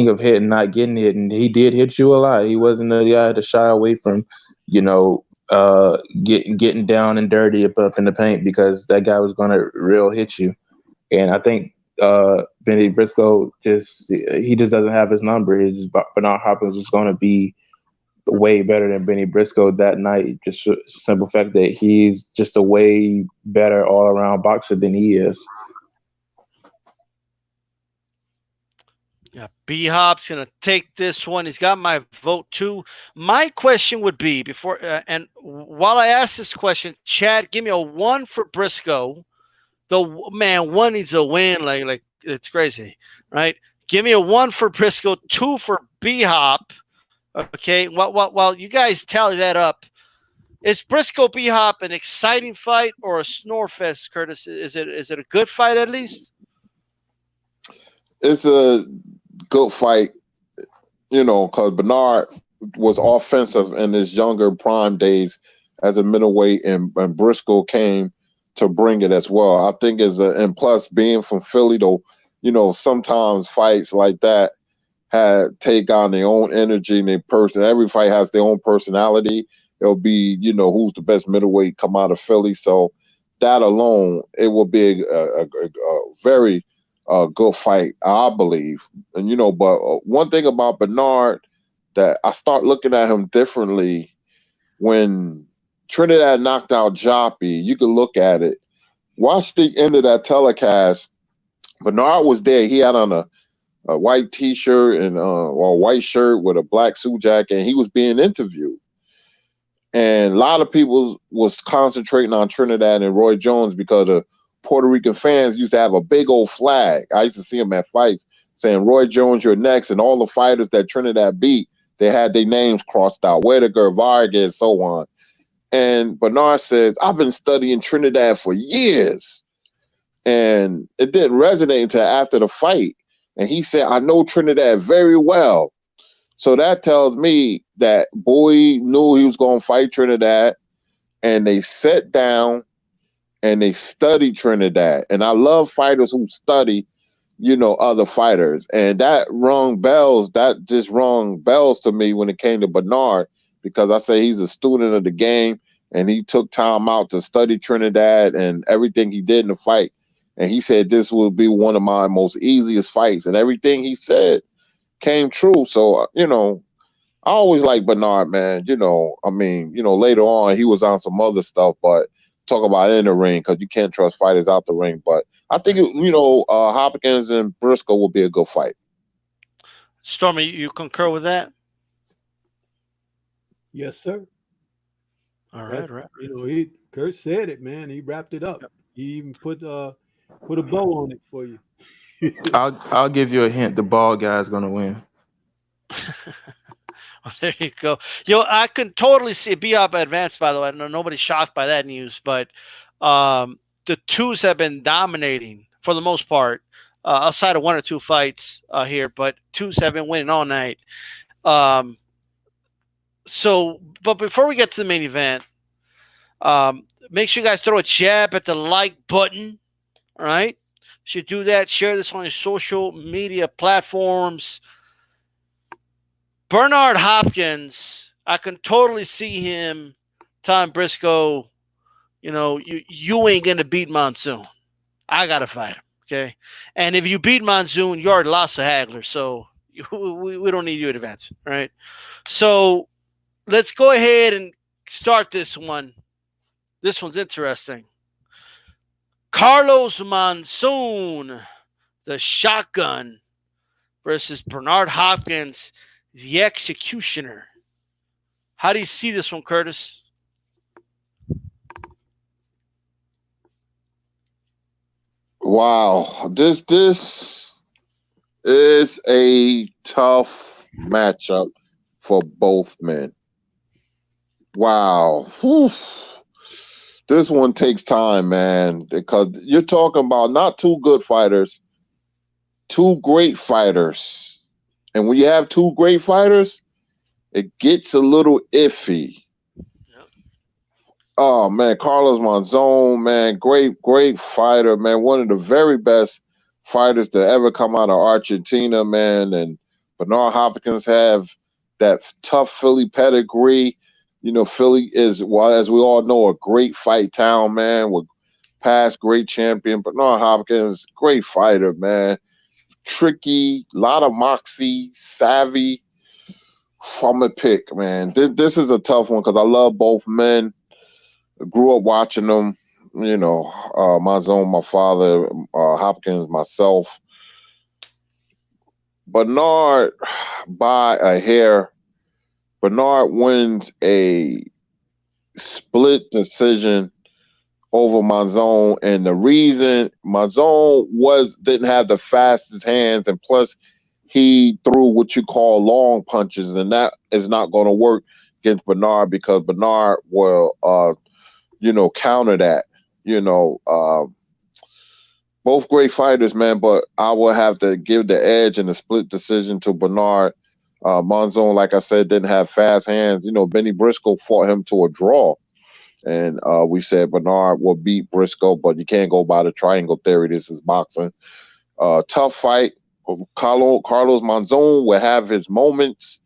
of hitting, not getting hit, and he did hit you a lot. He wasn't the guy to shy away from, getting down and dirty up in the paint, because that guy was going to real hit you. And I think Benny Briscoe just doesn't have his number. Bernard Hopkins was going to be way better than Benny Briscoe that night. Just the simple fact that he's just a way better all around boxer than he is. Yeah, B-Hop's going to take this one. He's got my vote too. My question would be before, and while I ask this question, Chad, give me a 1 for Briscoe. One needs a win. Like it's crazy, right? Give me a 1 for Briscoe, 2 for B-Hop. Okay. While you guys tally that up, is Briscoe B-Hop an exciting fight or a snore fest, Curtis? Is it a good fight at least? It's a good fight, because Bernard was offensive in his younger prime days as a middleweight, and Briscoe came to bring it as well. I think and plus being from Philly, though, sometimes fights like that take on their own energy and their person. Every fight has their own personality. It'll be, who's the best middleweight come out of Philly. So that alone, it will be a very good fight, I believe. And, but one thing about Bernard that I start looking at him differently when Trinidad knocked out Joppy, you can look at it. Watch the end of that telecast. Bernard was there. He had on a white T-shirt and or a white shirt with a black suit jacket, and he was being interviewed. And a lot of people was concentrating on Trinidad and Roy Jones because the Puerto Rican fans used to have a big old flag. I used to see them at fights saying, "Roy Jones, you're next." And all the fighters that Trinidad beat They had their names crossed out, Whittaker, Vargas, and so on. And Bernard says, I've been studying Trinidad for years. And it didn't resonate until after the fight. And he said, I know Trinidad very well. So that tells me that Bowie knew he was going to fight Trinidad, and they sat down and they studied Trinidad. And I love fighters who study, other fighters. And that just rung bells to me when it came to Bernard, because I say he's a student of the game, and he took time out to study Trinidad and everything he did in the fight. And he said this will be one of my most easiest fights. And everything he said came true. So, I always like Bernard, man. Later on he was on some other stuff, but talk about in the ring, because you can't trust fighters out the ring. But I think, Hopkins and Briscoe will be a good fight. Stormy, you concur with that? Yes, sir. All right. Kurt said it, man. He wrapped it up. He even put a bow on it for you. I'll give you a hint. The bald guy's gonna win. Well, there you go. I can totally see it. Be up advanced, by the way. I know nobody's shocked by that news, but the twos have been dominating for the most part, outside of one or two fights here, but twos have been winning all night. But before we get to the main event, make sure you guys throw a jab at the like button. All right. You should do that. Share this on your social media platforms. Bernard Hopkins, I can totally see him telling Briscoe, you ain't going to beat Monsoon. I got to fight him. Okay. And if you beat Monsoon, you already lost to Hagler. So we don't need you to advance. All right. So let's go ahead and start this one. This one's interesting. Carlos Monsoon, the shotgun, versus Bernard Hopkins, the executioner. How do you see this one, Curtis? Wow. This is a tough matchup for both men. Wow. Whew. This one takes time, man, because you're talking about not two good fighters, two great fighters. And when you have two great fighters, it gets a little iffy. Yep. Oh, man, Carlos Monzon, man, great fighter, man. One of the very best fighters to ever come out of Argentina, man. And Bernard Hopkins have that tough Philly pedigree. Philly is, well, as we all know, a great fight town, man, with past great champion. Bernard Hopkins, great fighter, man. Tricky, a lot of moxie, savvy. I'm a pick, man. This is a tough one because I love both men. I grew up watching them. Monzon, my father, Hopkins, myself. Bernard, by a hair. Bernard wins a split decision over Monzon, and the reason Monzon didn't have the fastest hands, and plus he threw what you call long punches, and that is not going to work against Bernard because Bernard will, counter that. Both great fighters, man, but I will have to give the edge in the split decision to Bernard. Monzon, like I said, didn't have fast hands. Benny Briscoe fought him to a draw. And we said Bernard will beat Briscoe, but you can't go by the triangle theory. This is boxing. Tough fight. Carlos Monzon will have his moments.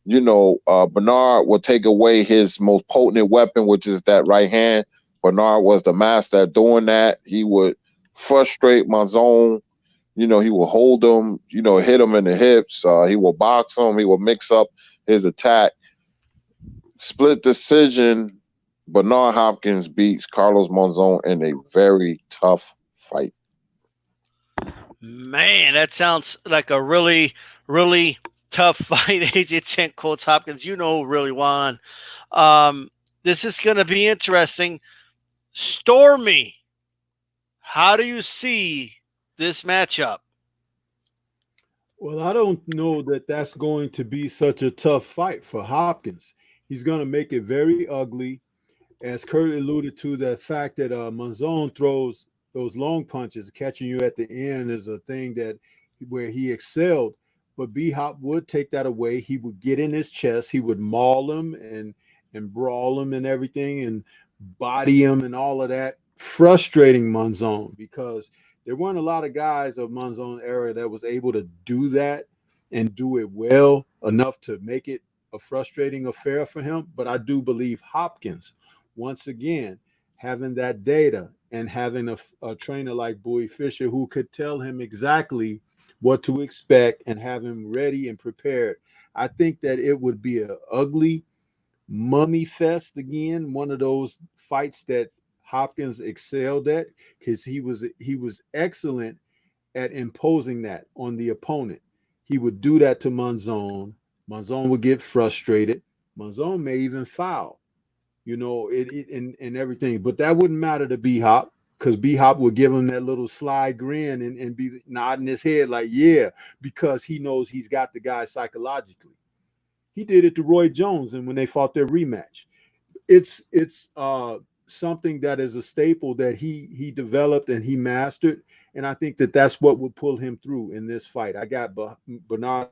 Bernard will take away his most potent weapon, which is that right hand. Bernard was the master at doing that. He would frustrate Monzon. He will hold him, hit him in the hips. He will box him. He will mix up his attack. Split decision, Bernard Hopkins beats Carlos Monzon in a very tough fight. Man, that sounds like a really, really tough fight. AJ 10 quotes Hopkins. Who really won. This is going to be interesting. Stormy, how do you see this matchup? Well, I don't know that that's going to be such a tough fight for Hopkins. He's going to make it very ugly. As Kurt alluded to, the fact that Monzon throws those long punches, catching you at the end is a thing that where he excelled. But B Hop would take that away. He would get in his chest. He would maul him and brawl him and everything and body him and all of that, frustrating Monzon because there weren't a lot of guys of Monzon era that was able to do that and do it well enough to make it a frustrating affair for him. But I do believe Hopkins, once again, having that data and having a trainer like Bowie Fisher who could tell him exactly what to expect and have him ready and prepared. I think that it would be an ugly mummy fest again, one of those fights that Hopkins excelled at because he was excellent at imposing that on the opponent. He would do that to Monzon. Monzon would get frustrated. Monzon may even foul, and everything. But that wouldn't matter to B Hop because B Hop would give him that little sly grin and be nodding his head like, yeah, because he knows he's got the guy psychologically. He did it to Roy Jones, and when they fought their rematch, it's something that is a staple that he developed and he mastered, and I think that that's what would pull him through in this fight. I got Bernard.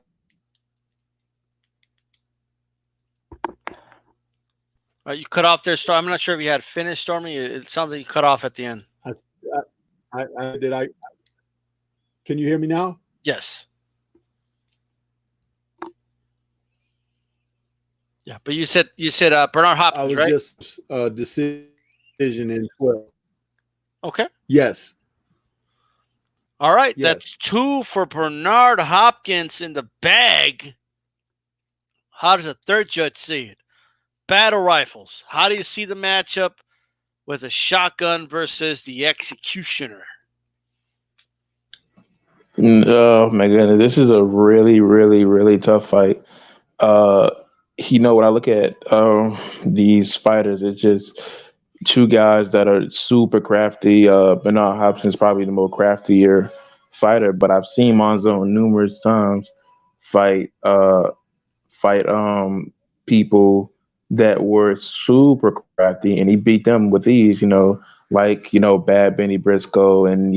You cut off there, Storm. I'm not sure if you had finished, Stormy. It sounds like you cut off at the end. I can you hear me now? Yes. Yeah, but you said Bernard Hopkins, I was right? just decision in 12. Okay. Yes. All right. Yes. That's 2 for Bernard Hopkins in the bag. How does the third judge see it? Battle rifles. How do you see the matchup with a shotgun versus the executioner? Oh my goodness, this is a really, really, really tough fight. When I look at these fighters, it's just two guys that are super crafty. Bernard Hopkins is probably the more craftier fighter, but I've seen Monzon numerous times fight people that were super crafty, and he beat them with ease. Bad Benny Briscoe and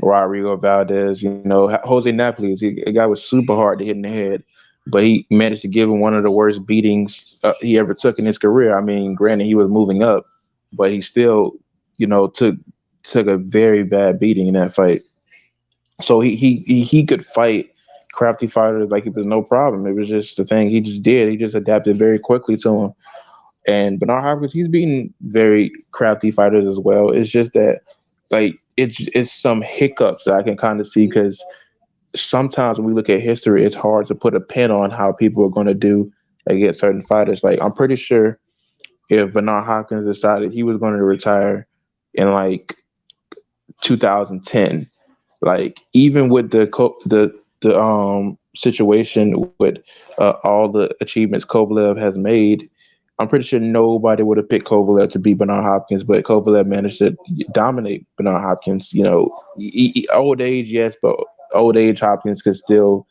Rodrigo Valdez. Jose Napoli. A guy was super hard to hit in the head, but he managed to give him one of the worst beatings he ever took in his career. I mean, granted, he was moving up, but he still, took a very bad beating in that fight. So he could fight crafty fighters like it was no problem. It was just the thing he just did. He just adapted very quickly to him. And Bernard Hopkins, he's beaten very crafty fighters as well. It's just that, it's some hiccups that I can kind of see because sometimes when we look at history, it's hard to put a pin on how people are going to do against certain fighters. Like, I'm pretty sure if Bernard Hopkins decided he was going to retire in 2010, even with the situation with all the achievements Kovalev has made, I'm pretty sure nobody would have picked Kovalev to beat Bernard Hopkins, but Kovalev managed to dominate Bernard Hopkins. Old age, yes, but old age Hopkins could still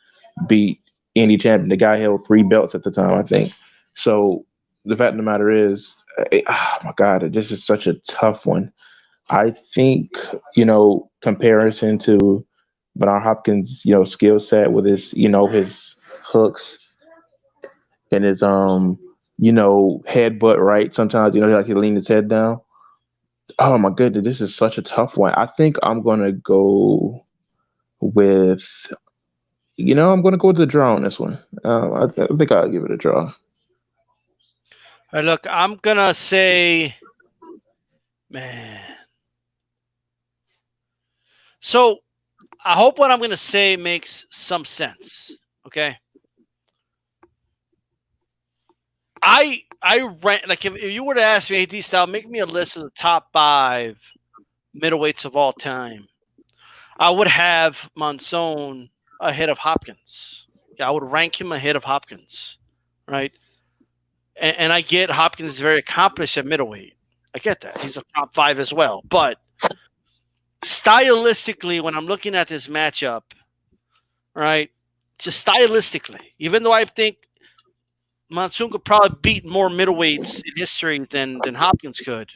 beat any champion. The guy held 3 belts at the time, I think. So the fact of the matter is, oh my God, this is such a tough one. I think, comparison to Bernard Hopkins, skill set with his, his hooks and his, headbutt, right? Sometimes, he lean his head down. Oh my goodness, this is such a tough one. I think I'm going to go with, I'm going to go with the draw on this one. I think I'll give it a draw. All right, look, I'm going to say, man. So I hope what I'm going to say makes some sense. Okay. I rank, if you were to ask me, hey, style, make me a list of the top 5 middleweights of all time, I would have Monzon ahead of Hopkins. Yeah, I would rank him ahead of Hopkins, right? And I get Hopkins is very accomplished at middleweight. I get that. He's a top 5 as well. But stylistically, when I'm looking at this matchup, right, just stylistically, even though I think Monsoon could probably beat more middleweights in history than Hopkins could.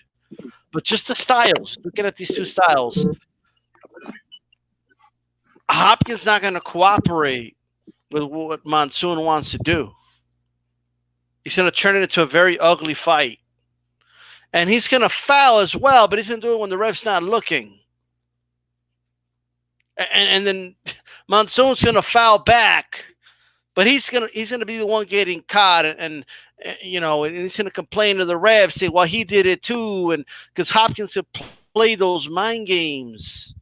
But just the styles, looking at these two styles, Hopkins not going to cooperate with what Monsoon wants to do. He's going to turn it into a very ugly fight. And he's going to foul as well, but he's going to do it when the ref's not looking. And then Monsoon's going to foul back, but he's going to be the one getting caught, and you know, and he's going to complain to the ref, say, well, he did it too, and because Hopkins could play those mind games.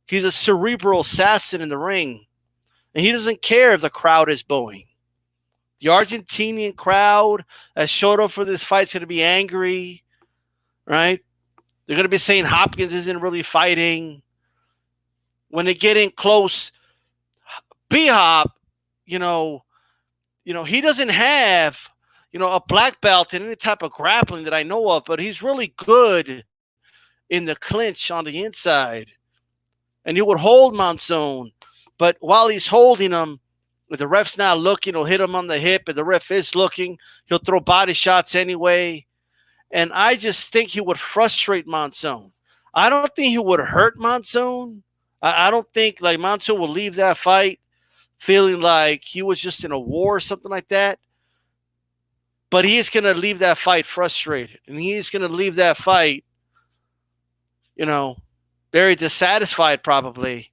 He's a cerebral assassin in the ring, and he doesn't care if the crowd is booing. The Argentinian crowd that showed up for this fight is going to be angry, right? They're going to be saying Hopkins isn't really fighting. When they get in close, B-Hop, you know, he doesn't have, a black belt in any type of grappling that I know of, but he's really good in the clinch on the inside. And he would hold Monsoon, but while he's holding him, if the ref's not looking, he'll hit him on the hip. If the ref is looking, he'll throw body shots anyway. And I just think he would frustrate Monsoon. I don't think he would hurt Monsoon. I don't think like Monsoon will leave that fight feeling like he was just in a war or something like that. But he's going to leave that fight frustrated. And he's going to leave that fight, very dissatisfied probably.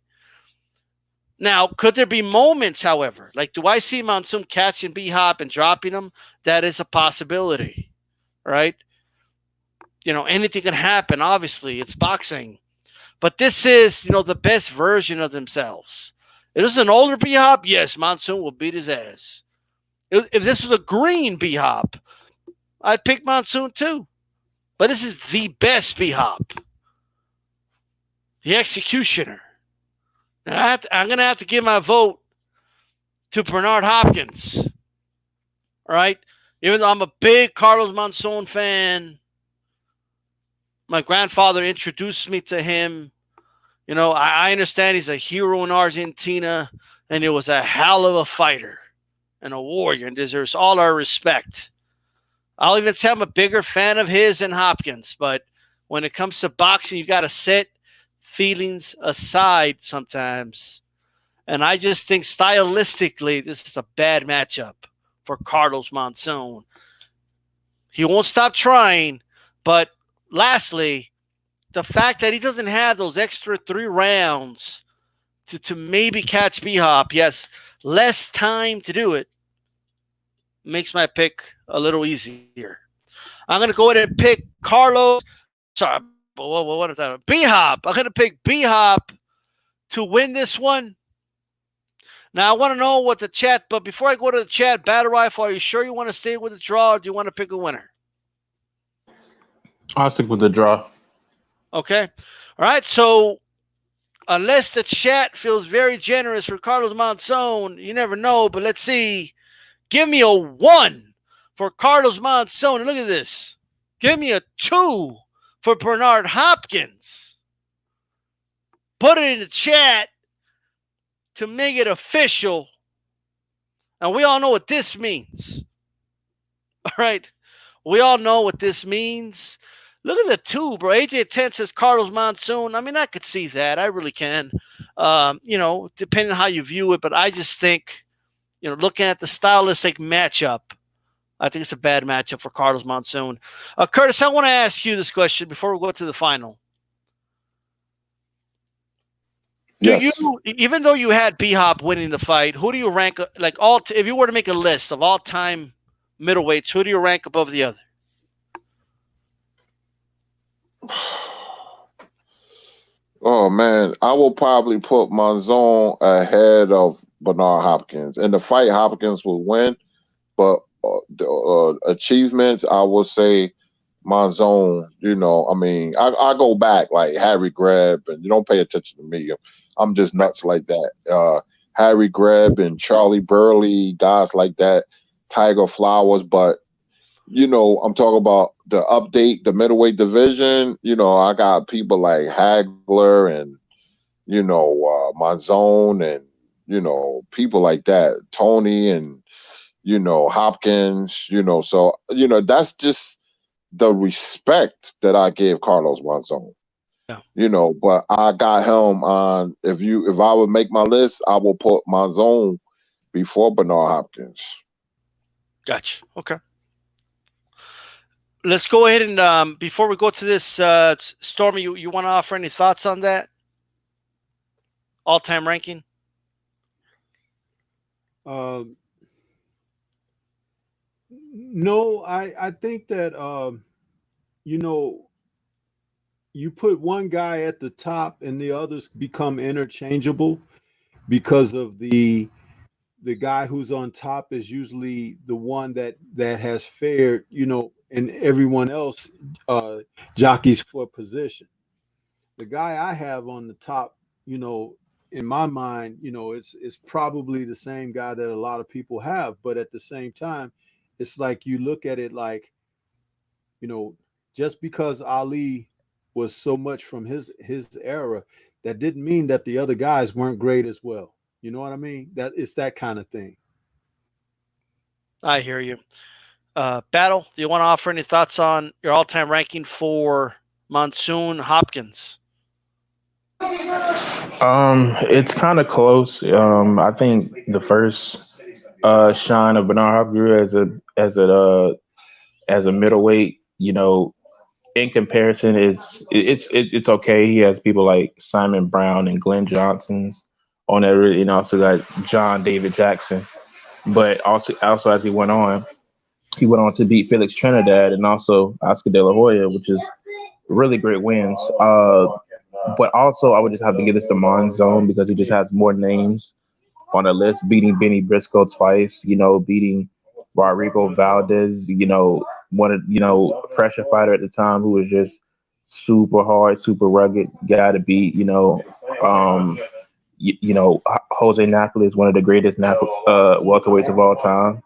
Now, could there be moments, however? Like, do I see Monsoon catching B-Hop and dropping him? That is a possibility, right? Anything can happen, obviously. It's boxing. But this is, the best version of themselves. If this is an older B-Hop, yes, Monsoon will beat his ass. If this was a green B-Hop, I'd pick Monsoon too. But this is the best B-Hop. The executioner. Now I'm going to have to give my vote to Bernard Hopkins. All right? Even though I'm a big Carlos Monsoon fan, my grandfather introduced me to him. I understand he's a hero in Argentina, and he was a hell of a fighter and a warrior and deserves all our respect. I'll even say I'm a bigger fan of his than Hopkins, but when it comes to boxing, you got to set feelings aside sometimes. And I just think stylistically, this is a bad matchup for Carlos Monsoon. He won't stop trying, but lastly, the fact that he doesn't have those extra 3 rounds to maybe catch B-Hop, yes, less time to do it, makes my pick a little easier. I'm going to go ahead and pick Carlos. Sorry, what is that? B-Hop. I'm going to pick B-Hop to win this one. Now, I want to know what the chat, but before I go to the chat, Battle Rifle, are you sure you want to stay with the draw, or do you want to pick a winner? I'll stick with the draw. Okay. All right. So unless the chat feels very generous for Carlos Monsoon, you never know, but let's see. Give me a 1 for Carlos Monsoon. And look at this. Give me a 2 for Bernard Hopkins. Put it in the chat to make it official. And we all know what this means. All right. We all know what this means. Look at the 2, bro. AJ 10 says Carlos Monsoon. I mean, I could see that. I really can. Depending on how you view it. But I just think, looking at the stylistic matchup, I think it's a bad matchup for Carlos Monsoon. Curtis, I want to ask you this question before we go to the final. Yes. Even though you had B-Hop winning the fight, who do you rank, if you were to make a list of all-time middleweights, who do you rank above the other? Oh man, I will probably put Monzon ahead of Bernard Hopkins. In the fight, Hopkins will win, but the achievements, I would say Monzon. I go back like Harry Greb, and you don't pay attention to me. I'm just nuts like that. Harry Greb and Charlie Burley, guys like that, Tiger Flowers, but I'm talking about the update, the middleweight division. I got people like Hagler and, Monzon and people like that, Tony and, Hopkins, so, that's just the respect that I gave Carlos Monzon. Yeah. But I got him on, if I would make my list, I will put Monzon before Bernard Hopkins. Gotcha. Okay. Let's go ahead and before we go to this, Stormy, you want to offer any thoughts on that? All-time ranking? No, I think that you put one guy at the top and the others become interchangeable because of the guy who's on top is usually the one that has fared, and everyone else jockeys for position. The guy I have on the top, in my mind, it's probably the same guy that a lot of people have, but at the same time, it's like you look at it like, just because Ali was so much from his era, that didn't mean that the other guys weren't great as well. You know what I mean? That it's that kind of thing. I hear you. Battle, do you want to offer any thoughts on your all-time ranking for Monsoon Hopkins? It's kind of close. I think the first shine of Bernard Hopkins as a middleweight, in comparison, it's okay. He has people like Simon Brown and Glenn Johnson's on there, and also got John David Jackson. But also as he went on to beat Felix Trinidad and also Oscar De La Hoya, which is really great wins. But also I would just have to give this to Monzon because he just has more names on the list, beating Benny Briscoe twice, beating Rodrigo Valdez, one of pressure fighter at the time who was just super hard, super rugged guy to beat. Jose Napoli is one of the greatest welterweights of all time.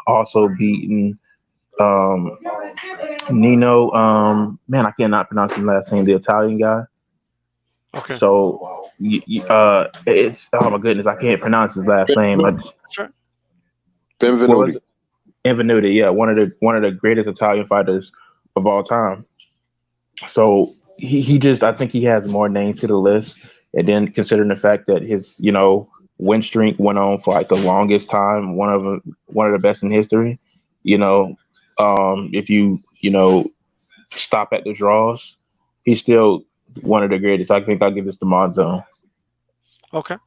Also beating Nino. I cannot pronounce his last name. The Italian guy. Okay. So it's oh my goodness, I can't pronounce his last name. Sure. Benvenuti. Benvenuti, yeah, one of the greatest Italian fighters of all time. So he just, I think he has more names to the list, and then considering the fact that his win streak went on for like the longest time, one of the best in history. If you stop at the draws, he's still one of the greatest. I think I'll give this to Monzon. Okay.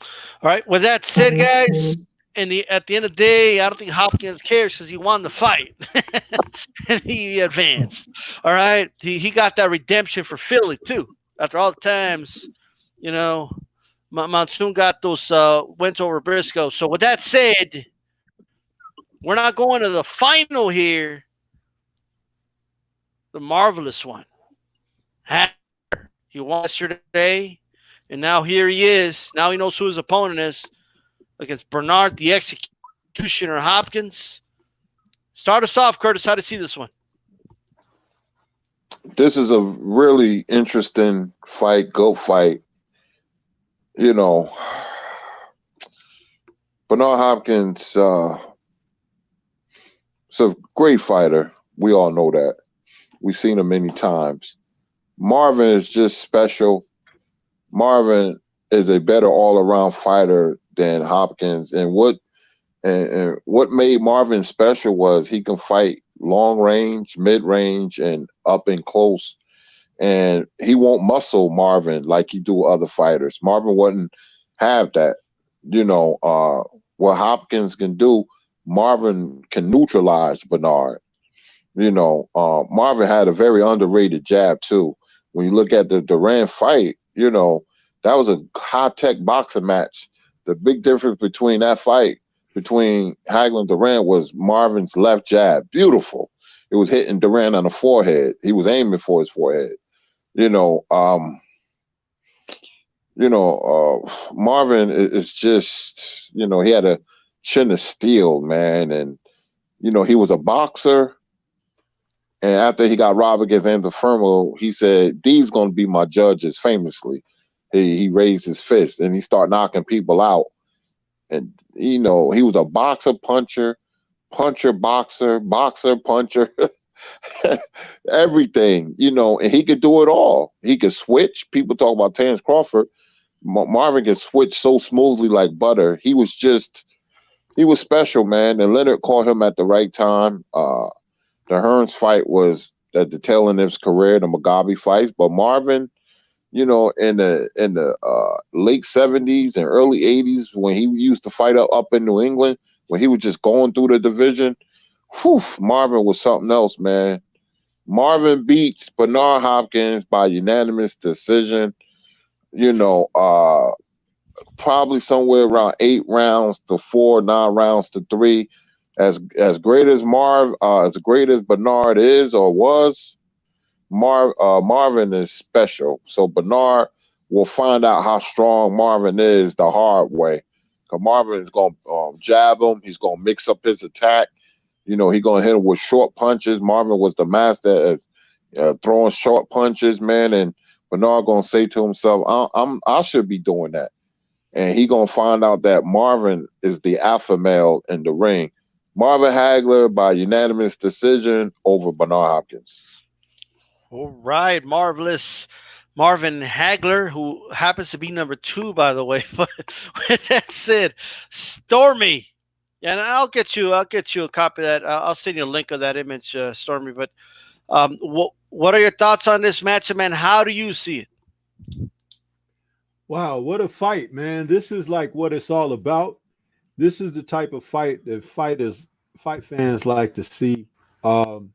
All right. With that said, guys, at the end of the day, I don't think Hopkins cares because he won the fight and he advanced. All right. He got that redemption for Philly too. After all the times, Monsoon got those wins over Briscoe. So with that said, we're not going to the final here. The marvelous one. He won yesterday, and now here he is. Now he knows who his opponent is against Bernard, the Executioner Hopkins. Start us off, Curtis. How to see this one? This is a really interesting fight, go fight. Bernard Hopkins is a great fighter. We all know that. We've seen him many times. Marvin is just special. Marvin is a better all-around fighter than Hopkins. And what made Marvin special was he can fight long range, mid range, and up and close. And he won't muscle Marvin like he do other fighters. Marvin wouldn't have that. What Hopkins can do, Marvin can neutralize Bernard. Marvin had a very underrated jab too. When you look at the Duran fight, that was a high-tech boxing match. The big difference between that fight between Hagler and Duran was Marvin's left jab. Beautiful. It was hitting Duran on the forehead. He was aiming for his forehead. Marvin is just, he had a chin of steel, man. And, he was a boxer. And after he got robbed against Andy Fermo, he said, "These going to be my judges," famously. he raised his fist and he started knocking people out. And he was a boxer, puncher, boxer, puncher, everything. And he could do it all. He could switch. People talk about Terrence Crawford. Marvin could switch so smoothly like butter. He was special, man. And Leonard caught him at the right time. The Hearns fight was at the tail end of his career, the Mugabe fights. But Marvin, in the late 70's and early 80's, when he used to fight up in New England, when he was just going through the division, Marvin was something else, man. Marvin beats Bernard Hopkins by unanimous decision. Probably somewhere around 8 rounds to 4, 9 rounds to 3. As great as Bernard is or was, Marvin is special. So Bernard will find out how strong Marvin is the hard way. Because Marvin is going to jab him. He's going to mix up his attack. He's going to hit him with short punches. Marvin was the master at throwing short punches, man. And Bernard going to say to himself, I should be doing that. And he going to find out that Marvin is the alpha male in the ring. Marvin Hagler by unanimous decision over Bernard Hopkins. All right, marvelous Marvin Hagler, who happens to be number 2, by the way. But with that said, Stormy, and I'll get you a copy of that. I'll send you a link of that image, Stormy. But what are your thoughts on this matchup, man? How do you see it? Wow, what a fight, man. This is like what it's all about. This is the type of fight that fight fans like to see. I'll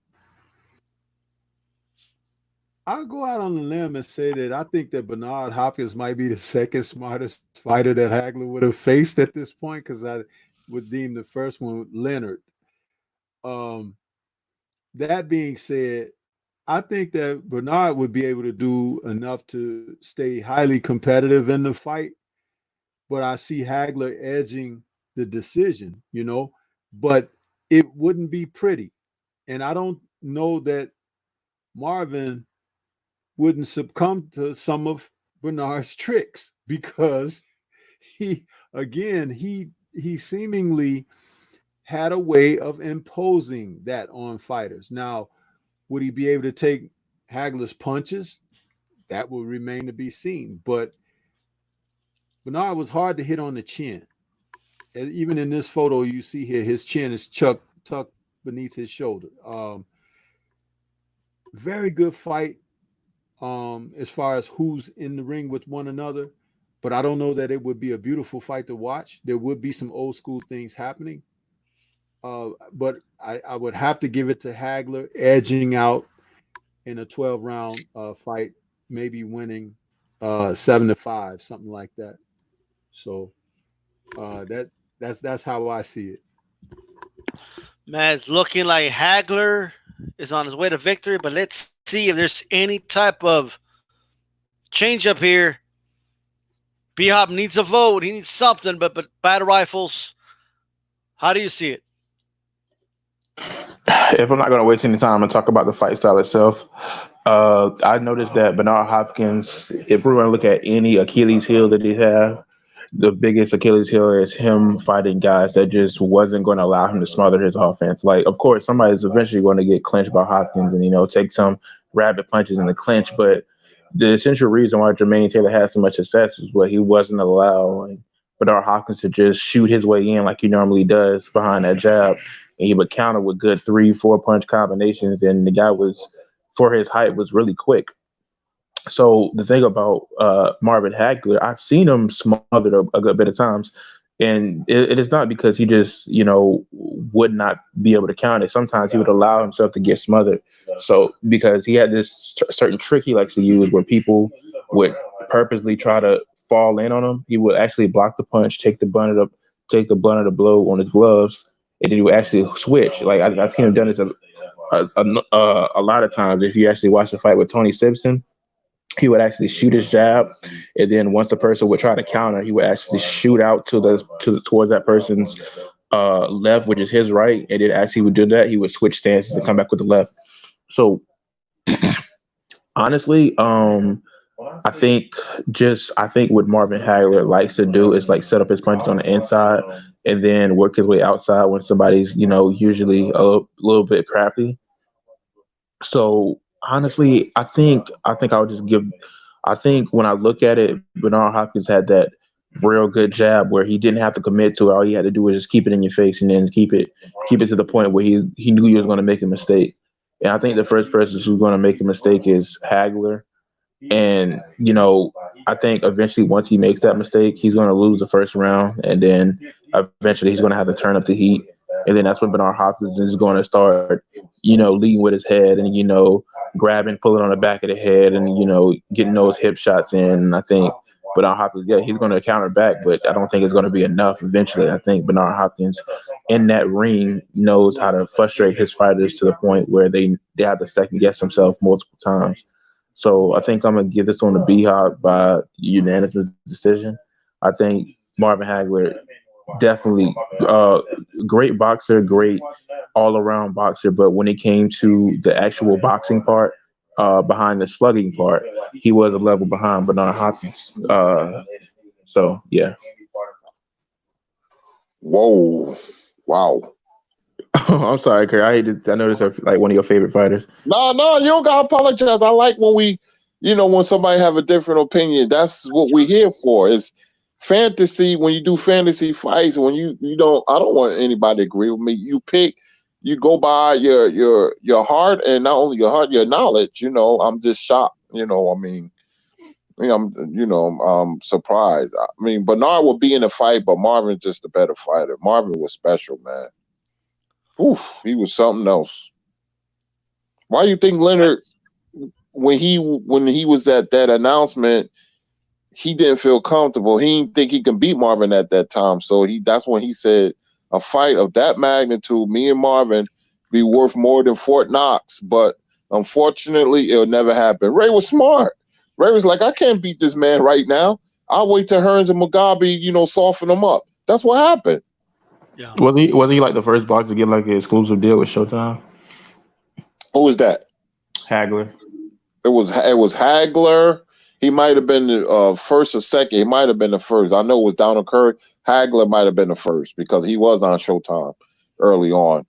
go out on a limb and say that I think that Bernard Hopkins might be the second smartest fighter that Hagler would have faced at this point, because I would deem the first one Leonard. That being said, I think that Bernard would be able to do enough to stay highly competitive in the fight, but I see Hagler edging the decision, but it wouldn't be pretty. And I don't know that Marvin wouldn't succumb to some of Bernard's tricks, because he seemingly had a way of imposing that on fighters. Now, would he be able to take Hagler's punches? That will remain to be seen. But Bernard was hard to hit on the chin. Even in this photo you see here, his chin is tucked beneath his shoulder. Very good fight as far as who's in the ring with one another. But I don't know that it would be a beautiful fight to watch. There would be some old school things happening. But I would have to give it to Hagler, edging out in a 12-round fight, maybe winning 7-5, something like that. So that's how I see it. Man, it's looking like Hagler is on his way to victory, but let's see if there's any type of change up here. B-Hop needs a vote. He needs something, but battle rifles, how do you see it? If I'm not going to waste any time and talk about the fight style itself, I noticed that Bernard Hopkins, if we're going to look at any Achilles heel that he have, the biggest Achilles heel is him fighting guys that just wasn't going to allow him to smother his offense. Like, of course, somebody's eventually going to get clinched by Hopkins and, take some rapid punches in the clinch. But the essential reason why Jermaine Taylor had so much success is what he wasn't allowing Bernard Hopkins to just shoot his way in like he normally does behind that jab. And he would counter with good 3-4 punch combinations. And the guy was, for his height, was really quick. So the thing about Marvin Hagler, I've seen him smothered a good bit of times. And it is not because he just, would not be able to counter. Sometimes he would allow himself to get smothered. So because he had this certain trick he likes to use where people would purposely try to fall in on him, he would actually block the punch, take the brunt of the blow on his gloves, and then he would actually switch. Like I've seen him done this a lot of times. If you actually watch the fight with Tony Simpson, he would actually shoot his jab, and then once the person would try to counter, he would actually shoot out towards that person's left, which is his right, and then as he would do that, he would switch stances and come back with the left. So honestly, I think what Marvin Hagler likes to do is like set up his punches on the inside and then work his way outside when somebody's, usually a little bit crafty. So honestly, I think I'll just give. I think when I look at it, Bernard Hopkins had that real good jab where he didn't have to commit to it. All he had to do was just keep it in your face and then keep it to the point where he knew he was going to make a mistake. And I think the first person who's going to make a mistake is Hagler. And I think eventually once he makes that mistake, he's going to lose the first round, and then eventually he's going to have to turn up the heat. And then that's when Bernard Hopkins is going to start, leading with his head and, grabbing, pulling on the back of the head and, getting those hip shots in. And I think Bernard Hopkins, yeah, he's going to counter back, but I don't think it's going to be enough eventually. I think Bernard Hopkins in that ring knows how to frustrate his fighters to the point where they have to second guess themselves multiple times. So I think I'm going to give this one to B-Hop by unanimous decision. I think Marvin Hagler definitely great boxer, great all-around boxer, but when it came to the actual boxing part, behind the slugging part, he was a level behind Bernard Hopkins. So yeah. Whoa! Wow. I'm sorry, Kurt. I know this is like one of your favorite fighters. No, you don't gotta apologize. I like when when somebody have a different opinion. That's what we're here for. Is fantasy. When you do fantasy fights, when you don't, I don't want anybody to agree with me. You go by your heart, and not only your heart, your knowledge. I'm just shocked. I'm surprised. I mean, Bernard will be in the fight, but Marvin's just a better fighter. Marvin was special, man. Oof, he was something else. Why do you think Leonard, when he was at that announcement, he didn't feel comfortable? He didn't think he can beat Marvin at that time. So that's when he said a fight of that magnitude, me and Marvin, be worth more than Fort Knox. But unfortunately, it'll never happen. Ray was smart. Ray was like, I can't beat this man right now. I'll wait till Hearns and Mugabe, soften him up. That's what happened. Yeah. Was he like the first boxer to get like an exclusive deal with Showtime? Who was that? Hagler. It was Hagler. He might have been the first or second. He might have been the first. I know it was Donald Curry. Hagler might have been the first because he was on Showtime early on.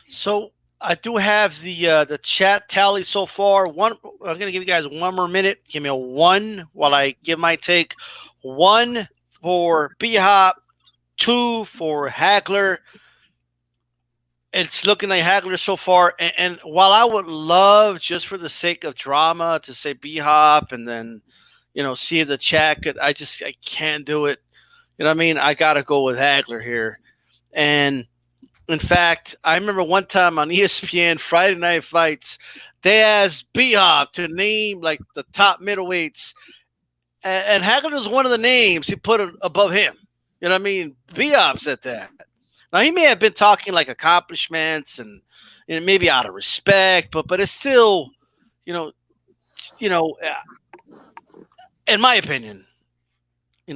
So I do have the chat tally so far. I'm going to give you guys one more minute. Give me a 1 while I give my take. 1 for B-Hop. 2 for Hagler. It's looking like Hagler so far. And while I would love, just for the sake of drama, to say B-Hop and then, see the chat, I can't do it. You know what I mean? I got to go with Hagler here. And in fact, I remember one time on ESPN, Friday Night Fights, they asked B-Hop to name like the top middleweights. And Hagler was one of the names he put above him. You know what I mean? B-Hop said that. Now, he may have been talking like accomplishments and maybe out of respect, but it's still, in my opinion,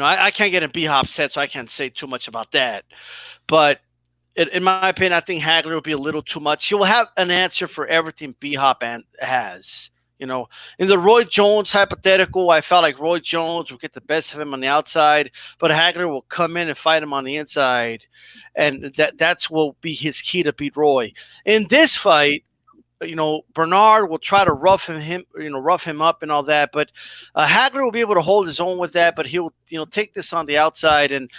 I can't get in B-Hop's head, so I can't say too much about that. But in my opinion, I think Hagler will be a little too much. He will have an answer for everything B-Hop has. In the Roy Jones hypothetical, I felt like Roy Jones will get the best of him on the outside, but Hagler will come in and fight him on the inside, and that's will be his key to beat Roy. In this fight, Bernard will try to rough him up and all that, but Hagler will be able to hold his own with that, but he'll take this on the outside. And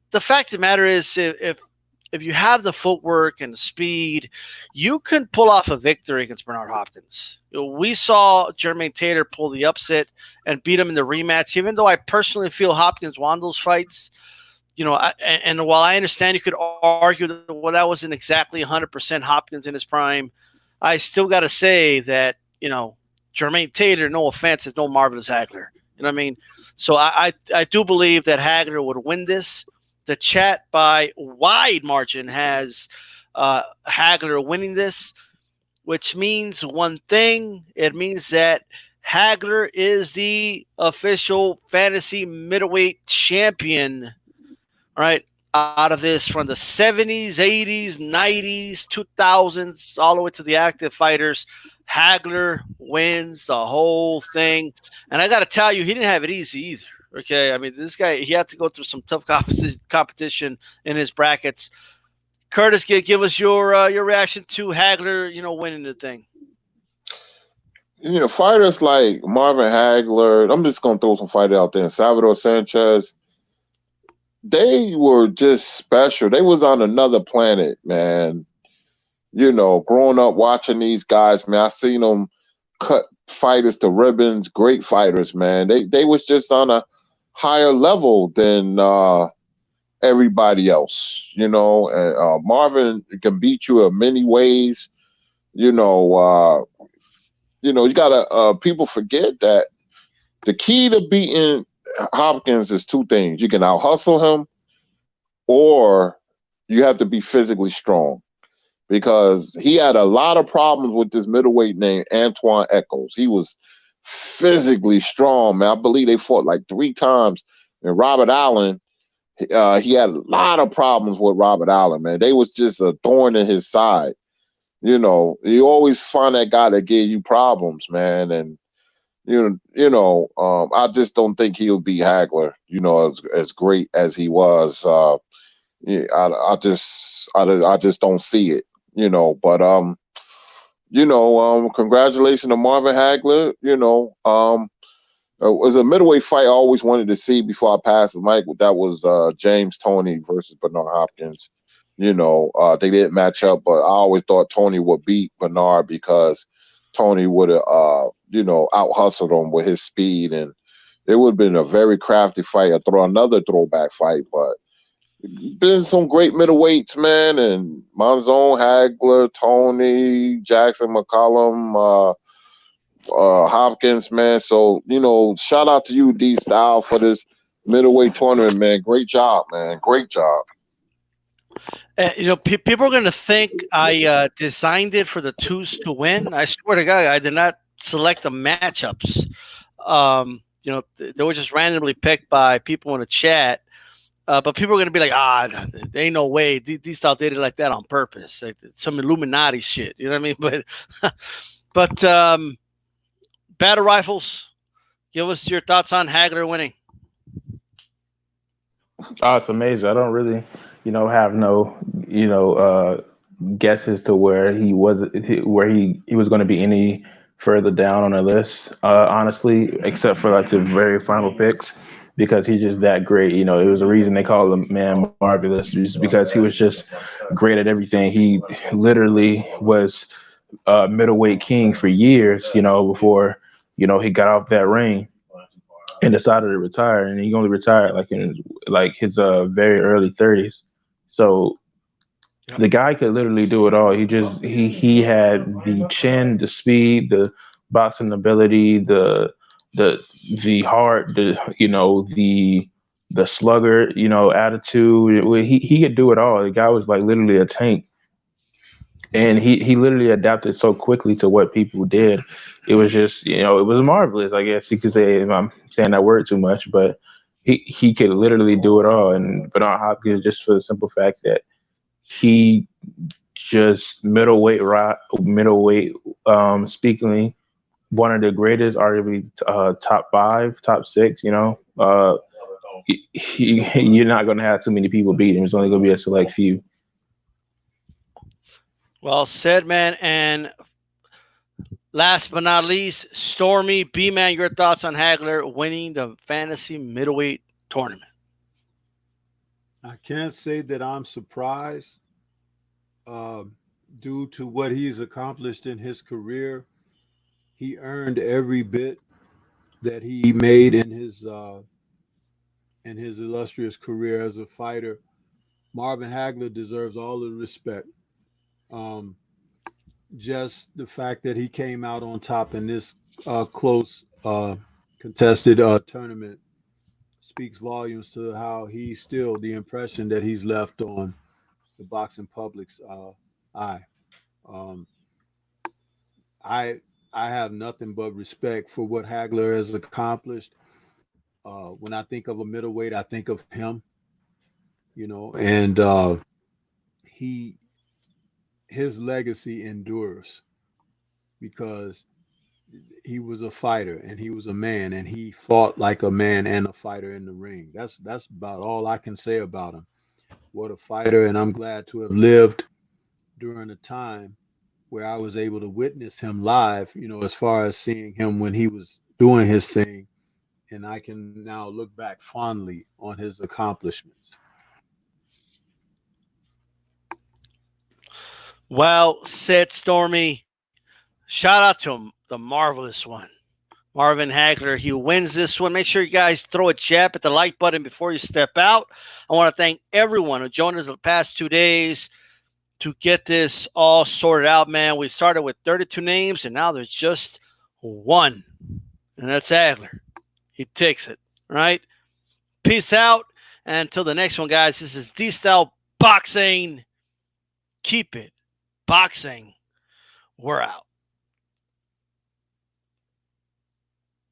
the fact of the matter is, if you have the footwork and the speed, you can pull off a victory against Bernard Hopkins. We saw Jermaine Taylor pull the upset and beat him in the rematch, even though I personally feel Hopkins won those fights. And while I understand you could argue that, that wasn't exactly 100% Hopkins in his prime, I still got to say that, Jermaine Taylor, no offense, is no marvelous Hagler. You know what I mean? So I do believe that Hagler would win this. The chat by wide margin has Hagler winning this, which means one thing. It means that Hagler is the official fantasy middleweight champion, right? Out of this, from the 70s, 80s, 90s, 2000s, all the way to the active fighters. Hagler wins the whole thing. And I got to tell you, he didn't have it easy either. Okay. I mean, this guy, he had to go through some tough competition in his brackets. Curtis, give us your reaction to Hagler, winning the thing. Fighters like Marvin Hagler, I'm just going to throw some fighters out there, and Salvador Sanchez, they were just special. They was on another planet, man. Growing up watching these guys, man, I seen them cut fighters to ribbons, great fighters, man. They was just on a higher level than everybody else, and Marvin can beat you in many ways. You gotta people forget that the key to beating Hopkins is two things. You can out hustle him, or you have to be physically strong, because he had a lot of problems with this middleweight named Antoine Echols. He was physically strong, man. I believe they fought like 3 times. And Robert Allen, he had a lot of problems with Robert Allen, man. They was just a thorn in his side. You always find that guy that gave you problems, man. And I just don't think he'll be Hagler. As great as he was. Yeah, I just don't see it. But congratulations to Marvin Hagler. It was a middleweight fight I always wanted to see before I passed the mic. That was James Toney versus Bernard Hopkins. They didn't match up, but I always thought Toney would beat Bernard because Toney would have, out hustled him with his speed, and it would have been a very crafty fight. Another throwback fight, but been some great middleweights, man, and Monzon, Hagler, Toney, Jackson, McCollum, Hopkins, man. So, shout out to you, D Style, for this middleweight tournament, man. Great job, man. Great job. People are going to think I designed it for the twos to win. I swear to God, I did not select the matchups. They were just randomly picked by people in the chat. But people are going to be like, there ain't no way. These stuff did it like that on purpose. Like some Illuminati shit. You know what I mean? But battle rifles, give us your thoughts on Hagler winning. Oh, it's amazing. I don't really, have no, guesses to where he was going to be any further down on the list, honestly, except for like the very final picks, because he's just that great. It was a reason they call him Man Marvelous, just because he was just great at everything. He literally was middleweight king for years, before, he got off that ring and decided to retire, and he only retired like in his very early 30s. So the guy could literally do it all. He had the chin, the speed, the boxing ability, the heart, the slugger, attitude. He could do it all. The guy was like literally a tank. And he literally adapted so quickly to what people did. It was just, it was marvelous, I guess you could say, if I'm saying that word too much, but he could literally do it all. And Bernard Hopkins, just for the simple fact that he just middleweight, speaking, one of the greatest, arguably top 5, top 6, you're not going to have too many people beat him. It's only going to be a select few. Well said, man. And last but not least, Stormy, B-Man, your thoughts on Hagler winning the fantasy middleweight tournament? I can't say that I'm surprised due to what he's accomplished in his career. He earned every bit that he made in his illustrious career as a fighter. Marvin Hagler deserves all the respect. Just the fact that he came out on top in this close contested tournament speaks volumes to how he's still the impression that he's left on the boxing public's eye. I have nothing but respect for what Hagler has accomplished. When I think of a middleweight, I think of him, and his legacy endures. because he was a fighter and he was a man and he fought like a man and a fighter in the ring. That's about all I can say about him. What a fighter, and I'm glad to have lived during a time where I was able to witness him live, you know, as far as seeing him when he was doing his thing. And I can now look back fondly on his accomplishments. Well said, Stormy. Shout out to him, the marvelous one, Marvin Hagler. He wins this one. Make sure you guys throw a jab at the like button before you step out. I want to thank everyone who joined us the past 2 days to get this all sorted out, man. We started with 32 names, and now there's just one, and that's Hagler. He takes it, right? Peace out. And until the next one, guys, this is D-Style Boxing. Keep it boxing. We're out.